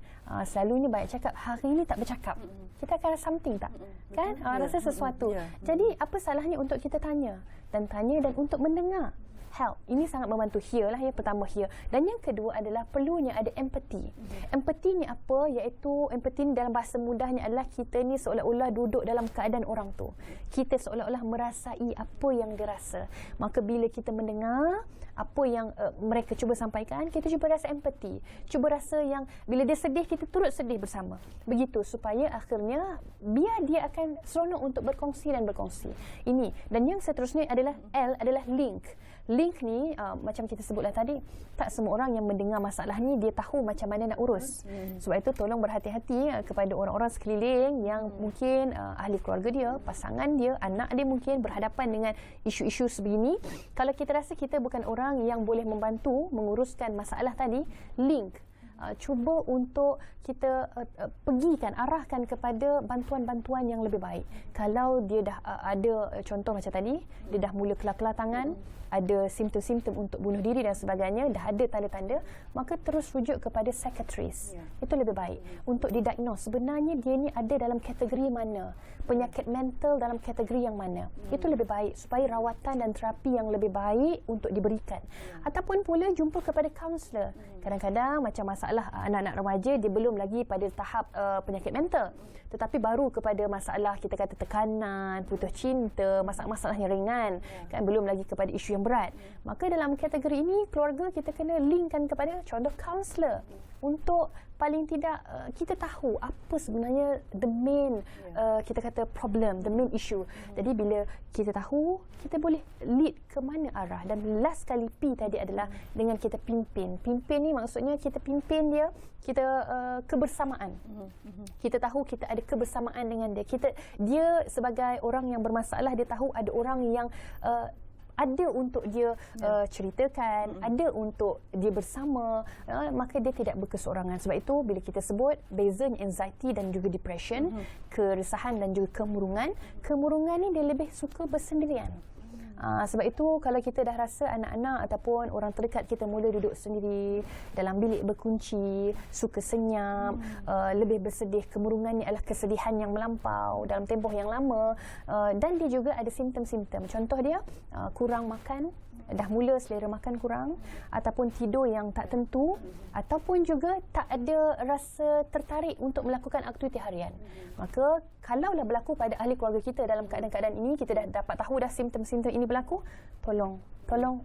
selalunya banyak cakap, hari ini tak bercakap, kita akan rasa something tak? Kan? Rasa sesuatu. Jadi apa salahnya untuk kita tanya dan untuk mendengar. Help. Ini sangat membantu. Here lah yang pertama, here. Dan yang kedua adalah perlunya ada empathy. Empathy ni apa? Iaitu empathy ni dalam bahasa mudahnya adalah kita ni seolah-olah duduk dalam keadaan orang tu. Kita seolah-olah merasai apa yang dia rasa. Maka bila kita mendengar apa yang mereka cuba sampaikan, kita cuba rasa empathy. Cuba rasa yang bila dia sedih, kita turut sedih bersama. Begitu supaya akhirnya biar dia akan seronok untuk berkongsi dan berkongsi. Ini. Dan yang seterusnya adalah L adalah link. Link ni macam kita sebutlah tadi, tak semua orang yang mendengar masalah ni dia tahu macam mana nak urus. Sebab itu tolong berhati-hati kepada orang-orang sekeliling yang mungkin ahli keluarga dia, pasangan dia, anak dia mungkin berhadapan dengan isu-isu sebegini. Kalau kita rasa kita bukan orang yang boleh membantu menguruskan masalah tadi, link. Cuba untuk kita pergikan, arahkan kepada bantuan-bantuan yang lebih baik. Kalau dia dah ada contoh macam tadi, dia dah mula kelar-kelar tangan, ada simptom-simptom untuk bunuh diri dan sebagainya, dah ada tanda-tanda, maka terus rujuk kepada psychiatrist. Itu lebih baik untuk didiagnose sebenarnya dia ni ada dalam kategori mana, penyakit mental dalam kategori yang mana. Itu lebih baik supaya rawatan dan terapi yang lebih baik untuk diberikan. Ataupun pula jumpa kepada kaunselor. Kadang-kadang macam masalah anak-anak remaja, dia belum lagi pada tahap penyakit mental, tetapi baru kepada masalah kita kata tekanan, putus cinta, masalah-masalah yang ringan, kan, belum lagi kepada isu yang berat. Maka dalam kategori ini keluarga kita kena linkkan kepada contoh kaunselor untuk paling tidak kita tahu apa sebenarnya the main kita kata problem, the main issue. Jadi bila kita tahu, kita boleh lead ke mana arah. Dan last kali P tadi adalah dengan kita pimpin. Pimpin ni maksudnya kita pimpin dia, kita kebersamaan. Kita tahu kita ada kebersamaan dengan dia. Dia sebagai orang yang bermasalah, dia tahu ada orang yang ada untuk dia ceritakan, ada untuk dia bersama, maka dia tidak berkeseorangan. Sebab itu bila kita sebut bezanya anxiety dan juga depression, keresahan dan juga kemurungan ni dia lebih suka bersendirian. Sebab itu kalau kita dah rasa anak-anak ataupun orang terdekat kita mula duduk sendiri dalam bilik berkunci, suka senyap, lebih bersedih, kemurungan ni adalah kesedihan yang melampau dalam tempoh yang lama, dan dia juga ada simptom-simptom. Contoh dia kurang makan, dah mula selera makan kurang, ataupun tidur yang tak tentu, ataupun juga tak ada rasa tertarik untuk melakukan aktiviti harian. Maka kalaulah berlaku pada ahli keluarga kita dalam keadaan-keadaan ini, kita dah dapat tahu dah simptom-simptom ini berlaku, tolong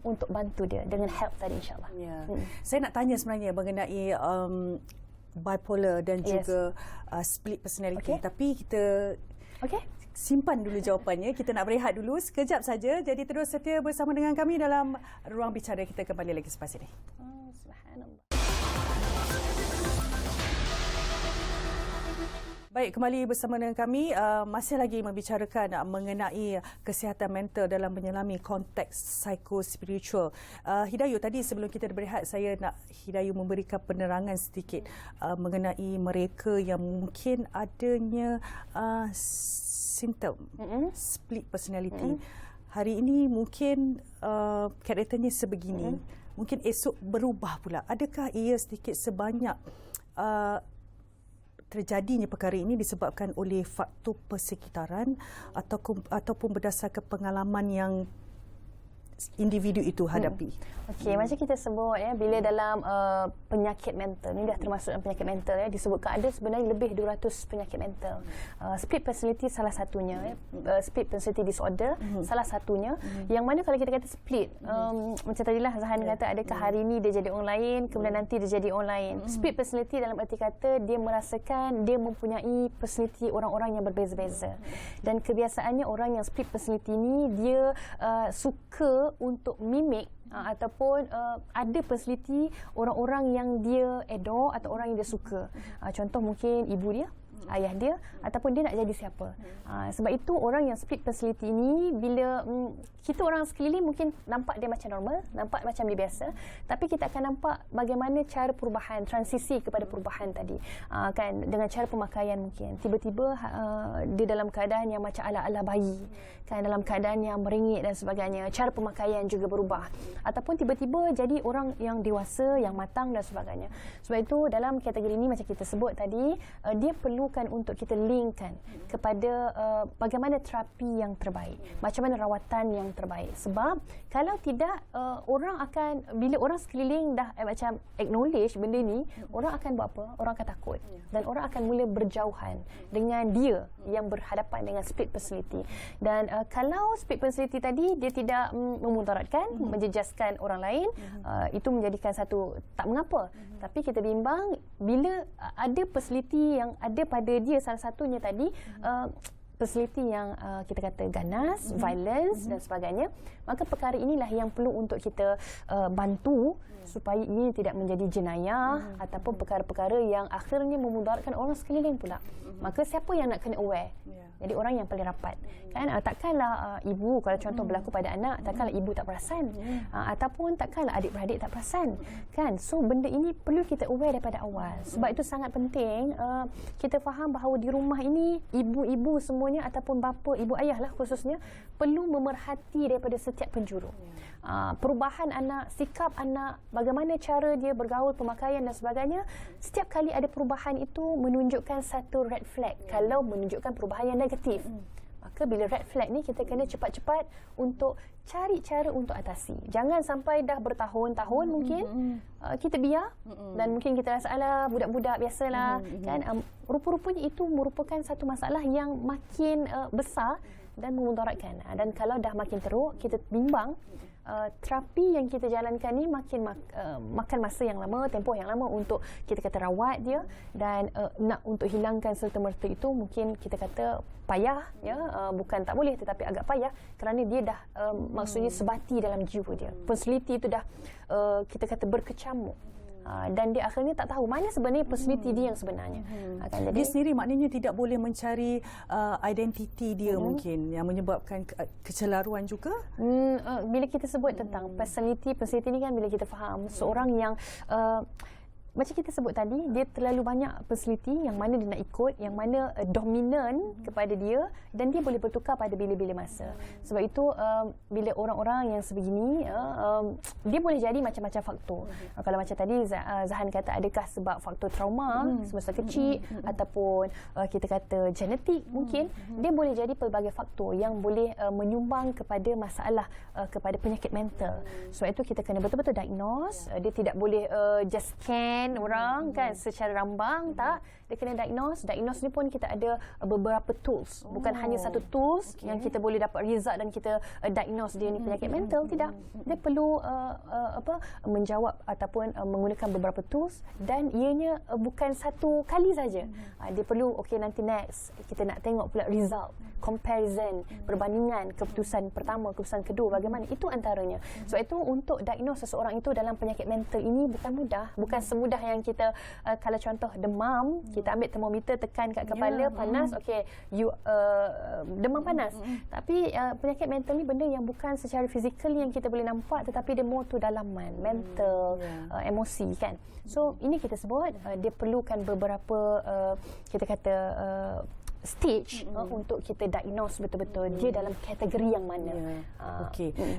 untuk bantu dia dengan help tadi, insyaAllah. Saya nak tanya sebenarnya mengenai bipolar dan juga split personality, tapi kita simpan dulu jawapannya. Kita nak berehat dulu sekejap saja. Jadi terus setia bersama dengan kami dalam Ruang Bicara. Kita kembali lagi selepas ini. Subhanallah. Baik, kembali bersama dengan kami. Masih lagi membicarakan mengenai kesihatan mental dalam menyelami konteks psikospiritual. Hidayu, tadi sebelum kita berehat, saya nak Hidayu memberikan penerangan sedikit mengenai mereka yang mungkin adanya simptom split personality. Hari ini mungkin karakternya sebegini, mungkin esok berubah pula. Adakah ia sedikit sebanyak terjadinya perkara ini disebabkan oleh faktor persekitaran ataupun berdasarkan pengalaman yang individu itu hadapi? Okey, macam kita sebut bila dalam penyakit mental ni dah termasuk dalam penyakit mental disebutkan ada sebenarnya lebih 200 penyakit mental. Split personality salah satunya, split personality disorder salah satunya, yang mana kalau kita kata split, macam tadilah Zahan kata adakah hari ni dia jadi orang lain, kemudian nanti dia jadi orang lain. Split personality dalam erti kata dia merasakan dia mempunyai personality orang-orang yang berbeza-beza. Dan kebiasaannya orang yang split personality ni dia suka untuk mimik ataupun ada personality orang-orang yang dia adore atau orang yang dia suka. Contoh mungkin ibu dia, ayah dia ataupun dia nak jadi siapa. Sebab itu orang yang split personality ini, bila kita orang sekeliling mungkin nampak dia macam normal, nampak macam dia biasa, tapi kita akan nampak bagaimana cara perubahan, transisi kepada perubahan tadi. Kan, dengan cara pemakaian mungkin tiba-tiba dia dalam keadaan yang macam ala-ala bayi, kan, dalam keadaan yang merengek dan sebagainya. Cara pemakaian juga berubah, ataupun tiba-tiba jadi orang yang dewasa, yang matang dan sebagainya. Sebab itu dalam kategori ini macam kita sebut tadi, dia perlukan untuk kita linkkan kepada bagaimana terapi yang terbaik, macam mana rawatan yang terbaik. Sebab kalau tidak, orang akan, bila orang sekeliling dah macam acknowledge benda ni, orang akan buat apa? Orang akan takut dan orang akan mula berjauhan dengan dia yang berhadapan dengan split personality. Dan kalau split personality tadi dia tidak memudaratkan, menjejaskan orang lain, itu menjadikan satu tak mengapa. Tapi kita bimbang bila ada personality yang ada pada dia, salah satunya tadi personality yang kita kata ganas, violence dan sebagainya, maka perkara inilah yang perlu untuk kita bantu supaya ini tidak menjadi jenayah ataupun perkara-perkara yang akhirnya memudaratkan orang sekeliling pula. Maka siapa yang nak kena aware? Jadi orang yang paling rapat, kan? Takkanlah ibu, kalau contoh berlaku pada anak, takkanlah ibu tak perasan, ataupun takkanlah adik-beradik tak perasan, kan? So benda ini perlu kita aware daripada awal. Sebab itu sangat penting kita faham bahawa di rumah ini ibu-ibu semuanya ataupun bapa, ibu ayah lah khususnya, perlu memerhati daripada setiap penjuru. Perubahan anak, sikap anak, bagaimana cara dia bergaul, pemakaian dan sebagainya. Setiap kali ada perubahan itu menunjukkan satu red flag kalau menunjukkan perubahan yang negatif. Maka bila red flag ni, kita kena cepat-cepat untuk cari cara untuk atasi. Jangan sampai dah bertahun-tahun mungkin kita biar dan mungkin kita rasa alah budak-budak biasalah, kan? Rupa-rupanya itu merupakan satu masalah yang makin besar dan memudaratkan. Dan kalau dah makin teruk, kita bimbang terapi yang kita jalankan ni makin makan masa yang lama, tempoh yang lama untuk kita kata rawat dia, dan nak untuk hilangkan serta-merta itu mungkin kita kata payah, ya, bukan tak boleh tetapi agak payah kerana dia dah maksudnya sebati dalam jiwa dia. Personality itu dah kita kata berkecamuk. Dan dia akhirnya tak tahu mana sebenarnya personality dia yang sebenarnya. Jadi dia sendiri maknanya tidak boleh mencari identiti dia mungkin, yang menyebabkan kecelaruan juga. Bila kita sebut tentang personality ni kan, bila kita faham seorang yang macam kita sebut tadi, dia terlalu banyak personality yang mana dia nak ikut, yang mana dominan kepada dia, dan dia boleh bertukar pada bila-bila masa. Sebab itu bila orang-orang yang sebegini, dia boleh jadi macam-macam faktor. Kalau macam tadi Zahan kata, adakah sebab faktor trauma semasa kecil ataupun kita kata genetik mungkin, dia boleh jadi pelbagai faktor yang boleh menyumbang kepada masalah, kepada penyakit mental. Sebab itu kita kena betul-betul diagnose. Dia tidak boleh just scan orang kan secara rambang, tak. Dia kena diagnose ni pun kita ada beberapa tools, bukan hanya satu tools yang kita boleh dapat result dan kita diagnose dia ni penyakit mental. Tidak, dia perlu menjawab ataupun menggunakan beberapa tools, dan ianya bukan satu kali saja. Dia perlu nanti next kita nak tengok pula result, comparison, perbandingan keputusan pertama, keputusan kedua, bagaimana, itu antaranya. Sebab itu untuk diagnose seseorang itu dalam penyakit mental ini bukan mudah, bukan semudah yang kita kalau contoh demam, kita ambil termometer tekan kat kepala, panas, you demam panas. Tapi penyakit mental ni benda yang bukan secara fizikal yang kita boleh nampak, tetapi dia more tu dalaman, mental, emosi, kan. So ini kita sebut dia perlukan beberapa kita kata stage untuk kita diagnose betul-betul dia dalam kategori yang mana.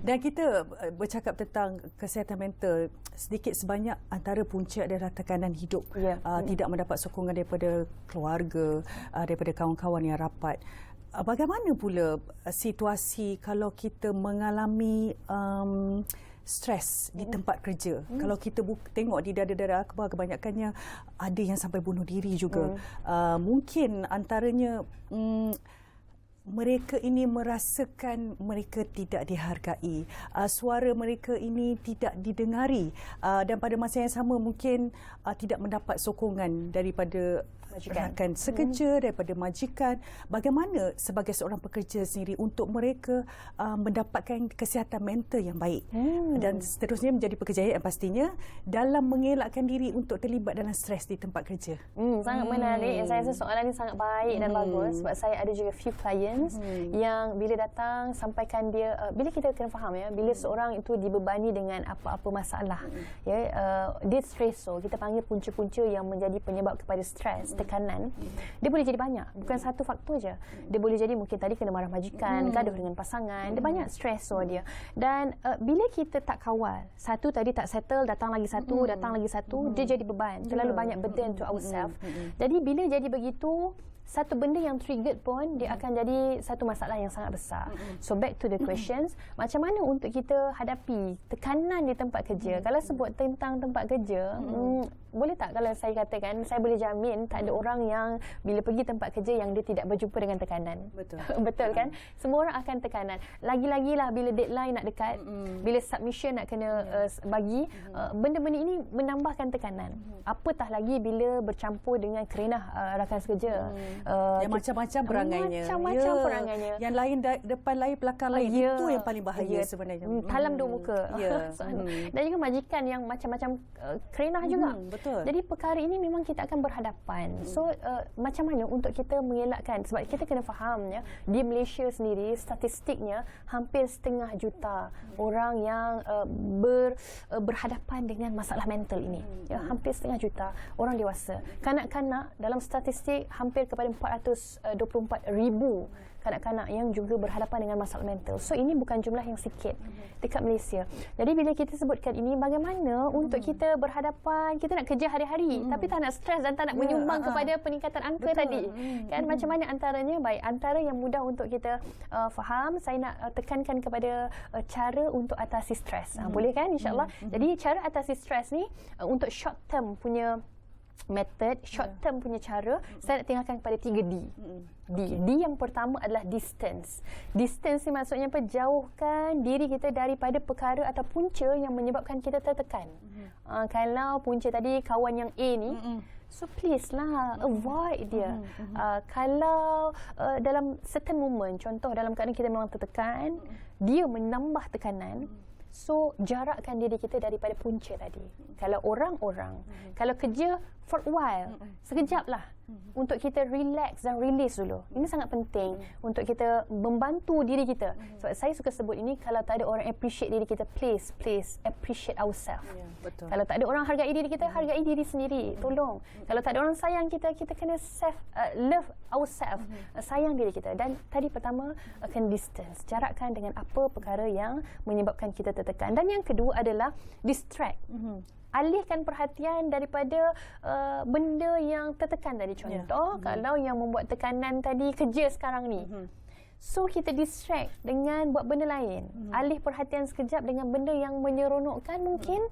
Dan kita bercakap tentang kesihatan mental, sedikit sebanyak antara punca adalah tekanan hidup. Tidak mendapat sokongan daripada keluarga, daripada kawan-kawan yang rapat. Bagaimana pula situasi kalau kita mengalami stres di tempat kerja? Kalau kita tengok di daerah-daerah akhbar, kebanyakannya ada yang sampai bunuh diri juga. Mungkin antaranya mereka ini merasakan mereka tidak dihargai, suara mereka ini tidak didengari, dan pada masa yang sama mungkin tidak mendapat sokongan daripada Perhatikan sekerja daripada majikan. Bagaimana sebagai seorang pekerja sendiri untuk mereka mendapatkan kesihatan mental yang baik. Dan seterusnya menjadi pekerjaan yang pastinya dalam mengelakkan diri untuk terlibat dalam stres di tempat kerja. Sangat menarik. Saya rasa soalan ini sangat baik dan bagus sebab saya ada juga few clients yang bila datang sampaikan dia, bila kita kena faham ya, bila seorang itu dibebani dengan apa-apa masalah, ya, dia stres, so kita panggil punca-punca yang menjadi penyebab kepada stres, tekanan, dia boleh jadi banyak, bukan satu faktor je. Dia boleh jadi mungkin tadi kena marah majikan, gaduh dengan pasangan, dia banyak stres dia. Dan bila kita tak kawal, satu tadi tak settle, datang lagi satu, dia jadi beban, terlalu banyak burden to ourselves. Jadi bila jadi begitu, satu benda yang triggered pun dia akan jadi satu masalah yang sangat besar. So back to the questions, macam mana untuk kita hadapi tekanan di tempat kerja? Kalau sebut tentang tempat kerja, boleh tak kalau saya katakan, saya boleh jamin tak ada orang yang bila pergi tempat kerja yang dia tidak berjumpa dengan tekanan. Betul. Betul kan? Semua orang akan tekanan. Lagi-lagilah bila deadline nak dekat, bila submission nak kena bagi, benda-benda ini menambahkan tekanan. Apatah lagi bila bercampur dengan kerenah rakan sekerja. Yang macam-macam perangainya. Macam-macam perangainya. Yang lain depan lain, belakang lain. Itu yang paling bahaya sebenarnya. Talam dua muka. Dan juga majikan yang macam-macam kerenah juga. Betul. Jadi perkara ini memang kita akan berhadapan. So macam mana untuk kita mengelakkan, sebab kita kena faham ya, di Malaysia sendiri statistiknya hampir 500,000 juta orang yang berhadapan dengan masalah mental ini. Ya, hampir 500,000 juta orang dewasa. Kanak-kanak dalam statistik hampir kepada 424,000 kanak-kanak yang juga berhadapan dengan masalah mental. So ini bukan jumlah yang sikit dekat Malaysia. Jadi bila kita sebutkan ini, bagaimana untuk kita berhadapan, kita nak kerja hari-hari tapi tak nak stres dan tak nak menyumbang kepada peningkatan angka tadi. Kan macam mana antaranya? Baik, antara yang mudah untuk kita faham, saya nak tekankan kepada cara untuk atasi stres. Boleh kan, insya-Allah. Jadi cara atasi stres ni untuk short term punya method, short term punya cara, saya nak tinggalkan kepada 3D. D yang pertama adalah distance. Distance ni maksudnya apa? Jauhkan diri kita daripada perkara atau punca yang menyebabkan kita tertekan. Kalau punca tadi kawan yang A ni, so please lah avoid dia. Kalau dalam certain moment, contoh dalam keadaan kita memang tertekan, dia menambah tekanan, so jarakkan diri kita daripada punca tadi. Kalau orang-orang, kalau kerja for a while, sekejap lah untuk kita relax dan release dulu. Ini sangat penting untuk kita membantu diri kita. Sebab saya suka sebut ini, kalau tak ada orang appreciate diri kita, please appreciate ourselves. Betul. Kalau tak ada orang hargai diri kita, hargai diri sendiri. Tolong. Kalau tak ada orang sayang kita, kita kena love ourselves. Sayang diri kita. Dan tadi pertama, akan distance. Jarakkan dengan apa perkara yang menyebabkan kita tertekan. Dan yang kedua adalah distract. Alihkan perhatian daripada benda yang tertekan tadi. Contoh, kalau yang membuat tekanan tadi kerja sekarang ni. So kita distract dengan buat benda lain. Alih perhatian sekejap dengan benda yang menyeronokkan mungkin.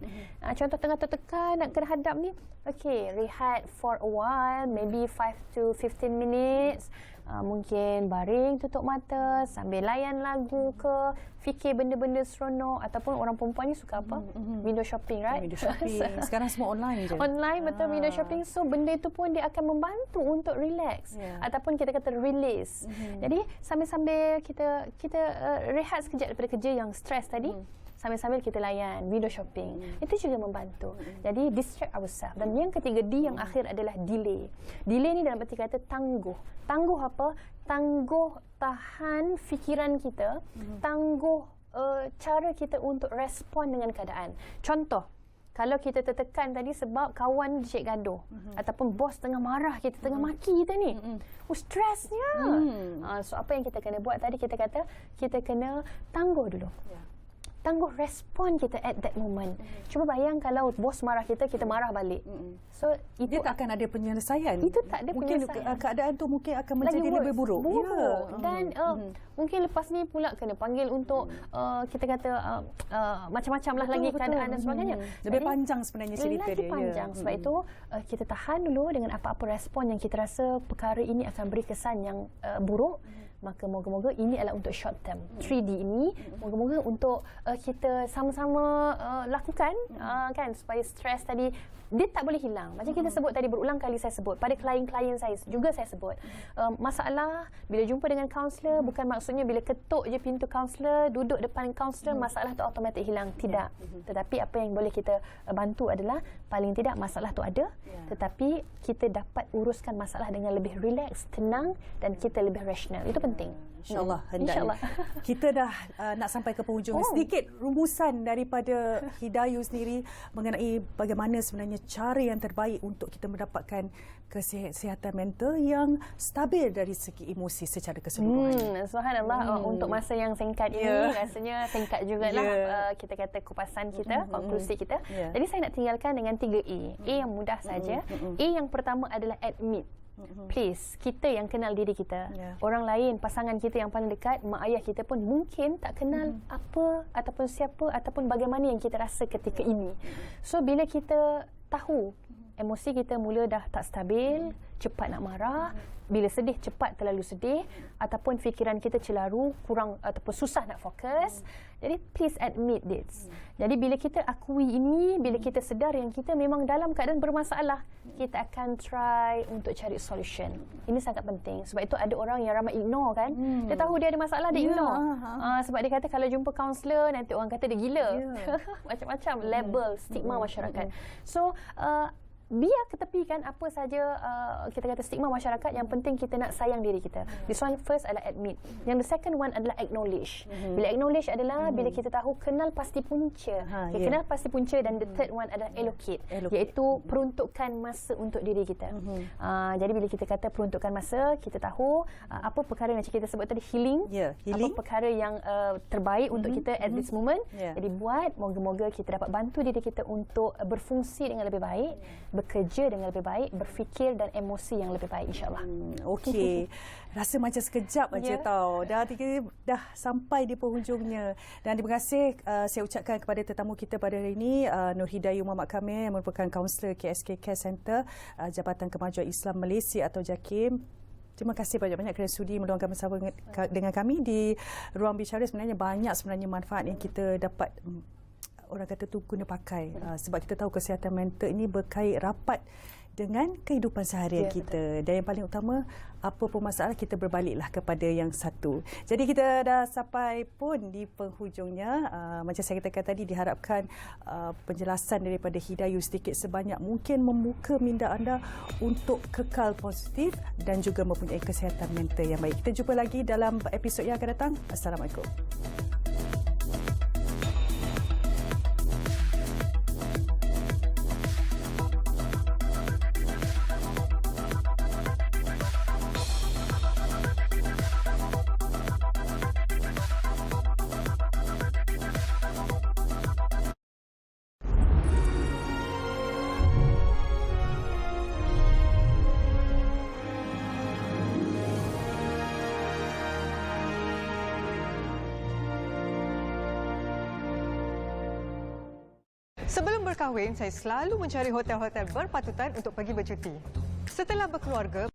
Contoh tengah tertekan nak kena hadap ni. Okay, rehat for a while, maybe 5 to 15 minutes. Mungkin baring, tutup mata, sambil layan lagu ke, fikir benda-benda seronok. Ataupun orang perempuan ni suka apa? Window shopping, right? Window shopping. Sekarang semua online je. Online, betul, window shopping. So benda itu pun dia akan membantu untuk relax. Ataupun kita kata release. Jadi sambil-sambil kita rehat sekejap daripada kerja yang stres tadi, sambil-sambil kita layan window shopping. Itu juga membantu. Jadi distract ourselves. Dan yang ketiga, D yang akhir adalah delay. Delay ni dalam arti kata tangguh. Tangguh apa? Tangguh tahan fikiran kita, tangguh cara kita untuk respon dengan keadaan. Contoh, kalau kita tertekan tadi sebab kawan cik gaduh, ataupun bos tengah marah kita, tengah maki kita ni, stresnya. So apa yang kita kena buat tadi, kita kata kita kena tangguh dulu. Tangguh respon kita at that moment. Cuba bayang kalau bos marah kita, kita marah balik. So itu dia tak akan ada penyelesaian. Itu tak ada mungkin penyelesaian. Keadaan tu mungkin akan menjadi lebih buruk. Dan mungkin lepas ni pula kena panggil untuk kita kata macam-macam lah lagi keadaan dan sebagainya. Lebih panjang sebenarnya cerita dia. Lebih panjang. Sebab itu kita tahan dulu dengan apa-apa respon yang kita rasa perkara ini akan beri kesan yang buruk. Maka moga-moga ini adalah untuk short term. 3D ini moga-moga untuk kita sama-sama lakukan kan, supaya stres tadi dia tak boleh hilang. Macam kita sebut tadi, berulang kali saya sebut, pada klien-klien saya juga saya sebut, masalah bila jumpa dengan kaunselor bukan maksudnya bila ketuk je pintu kaunselor, duduk depan kaunselor, masalah tu automatik hilang. Tidak. Tetapi apa yang boleh kita bantu adalah paling tidak masalah tu ada, tetapi kita dapat uruskan masalah dengan lebih rileks, tenang, dan kita lebih rasional. Itu penting. InsyaAllah, hendaknya. InsyaAllah. Kita dah nak sampai ke penghujung. Sedikit rumusan daripada Hidayu sendiri mengenai bagaimana sebenarnya cara yang terbaik untuk kita mendapatkan kesihatan mental yang stabil dari segi emosi secara keseluruhan. Subhanallah, untuk masa yang singkat ini, rasanya singkat jugalah kita kata kupasan kita, konklusi kita. Jadi saya nak tinggalkan dengan 3 A. A yang mudah saja. A yang pertama adalah admit. Please, kita yang kenal diri kita. Orang lain, pasangan kita yang paling dekat, mak ayah kita pun mungkin tak kenal apa ataupun siapa ataupun bagaimana yang kita rasa ketika ini. So bila kita tahu emosi kita mula dah tak stabil, cepat nak marah, bila sedih cepat terlalu sedih, ataupun fikiran kita celaru, kurang ataupun susah nak fokus. Jadi please admit this. Jadi bila kita akui ini, bila kita sedar yang kita memang dalam keadaan bermasalah, kita akan try untuk cari solution. Ini sangat penting. Sebab itu ada orang yang ramai ignore kan. Dia tahu dia ada masalah, dia ignore. Sebab dia kata kalau jumpa kaunselor nanti orang kata dia gila. Macam-macam label, stigma masyarakat. So biar ketepikan apa saja kita kata stigma masyarakat. Yang penting kita nak sayang diri kita. This one first adalah admit. Yang the second one adalah acknowledge. Bila acknowledge adalah bila kita tahu kenal pasti punca. Kenal pasti punca. Dan the third one adalah allocate. Iaitu peruntukan masa untuk diri kita. Jadi bila kita kata peruntukan masa, kita tahu apa perkara macam kita sebut tadi, healing. Apa perkara yang terbaik untuk kita at this moment. Jadi buat, moga-moga kita dapat bantu diri kita untuk berfungsi dengan lebih baik, bekerja dengan lebih baik, berfikir dan emosi yang lebih baik, insyaAllah. Okey. Rasa macam sekejap aja tau. Dah sampai di penghujungnya. Dan terima kasih saya ucapkan kepada tetamu kita pada hari ini, Nur Hidayu Muhammad Kamil yang merupakan kaunselor KSK Care Center, Jabatan Kemajuan Islam Malaysia atau JAKIM. Terima kasih banyak-banyak kerana sudi meluangkan bersama dengan kami di Ruang Bicara. Sebenarnya banyak manfaat yang kita dapat, orang kata tu, guna pakai. Sebab kita tahu kesihatan mental ini berkait rapat dengan kehidupan seharian kita. Dan yang paling utama, apa pun masalah, kita berbaliklah kepada yang satu. Jadi kita dah sampai pun di penghujungnya. Macam saya katakan tadi, diharapkan penjelasan daripada Hidayu sedikit sebanyak mungkin membuka minda anda untuk kekal positif dan juga mempunyai kesihatan mental yang baik. Kita jumpa lagi dalam episod yang akan datang. Assalamualaikum. Sebelum berkahwin, saya selalu mencari hotel-hotel berpatutan untuk pergi bercuti. Setelah berkeluarga,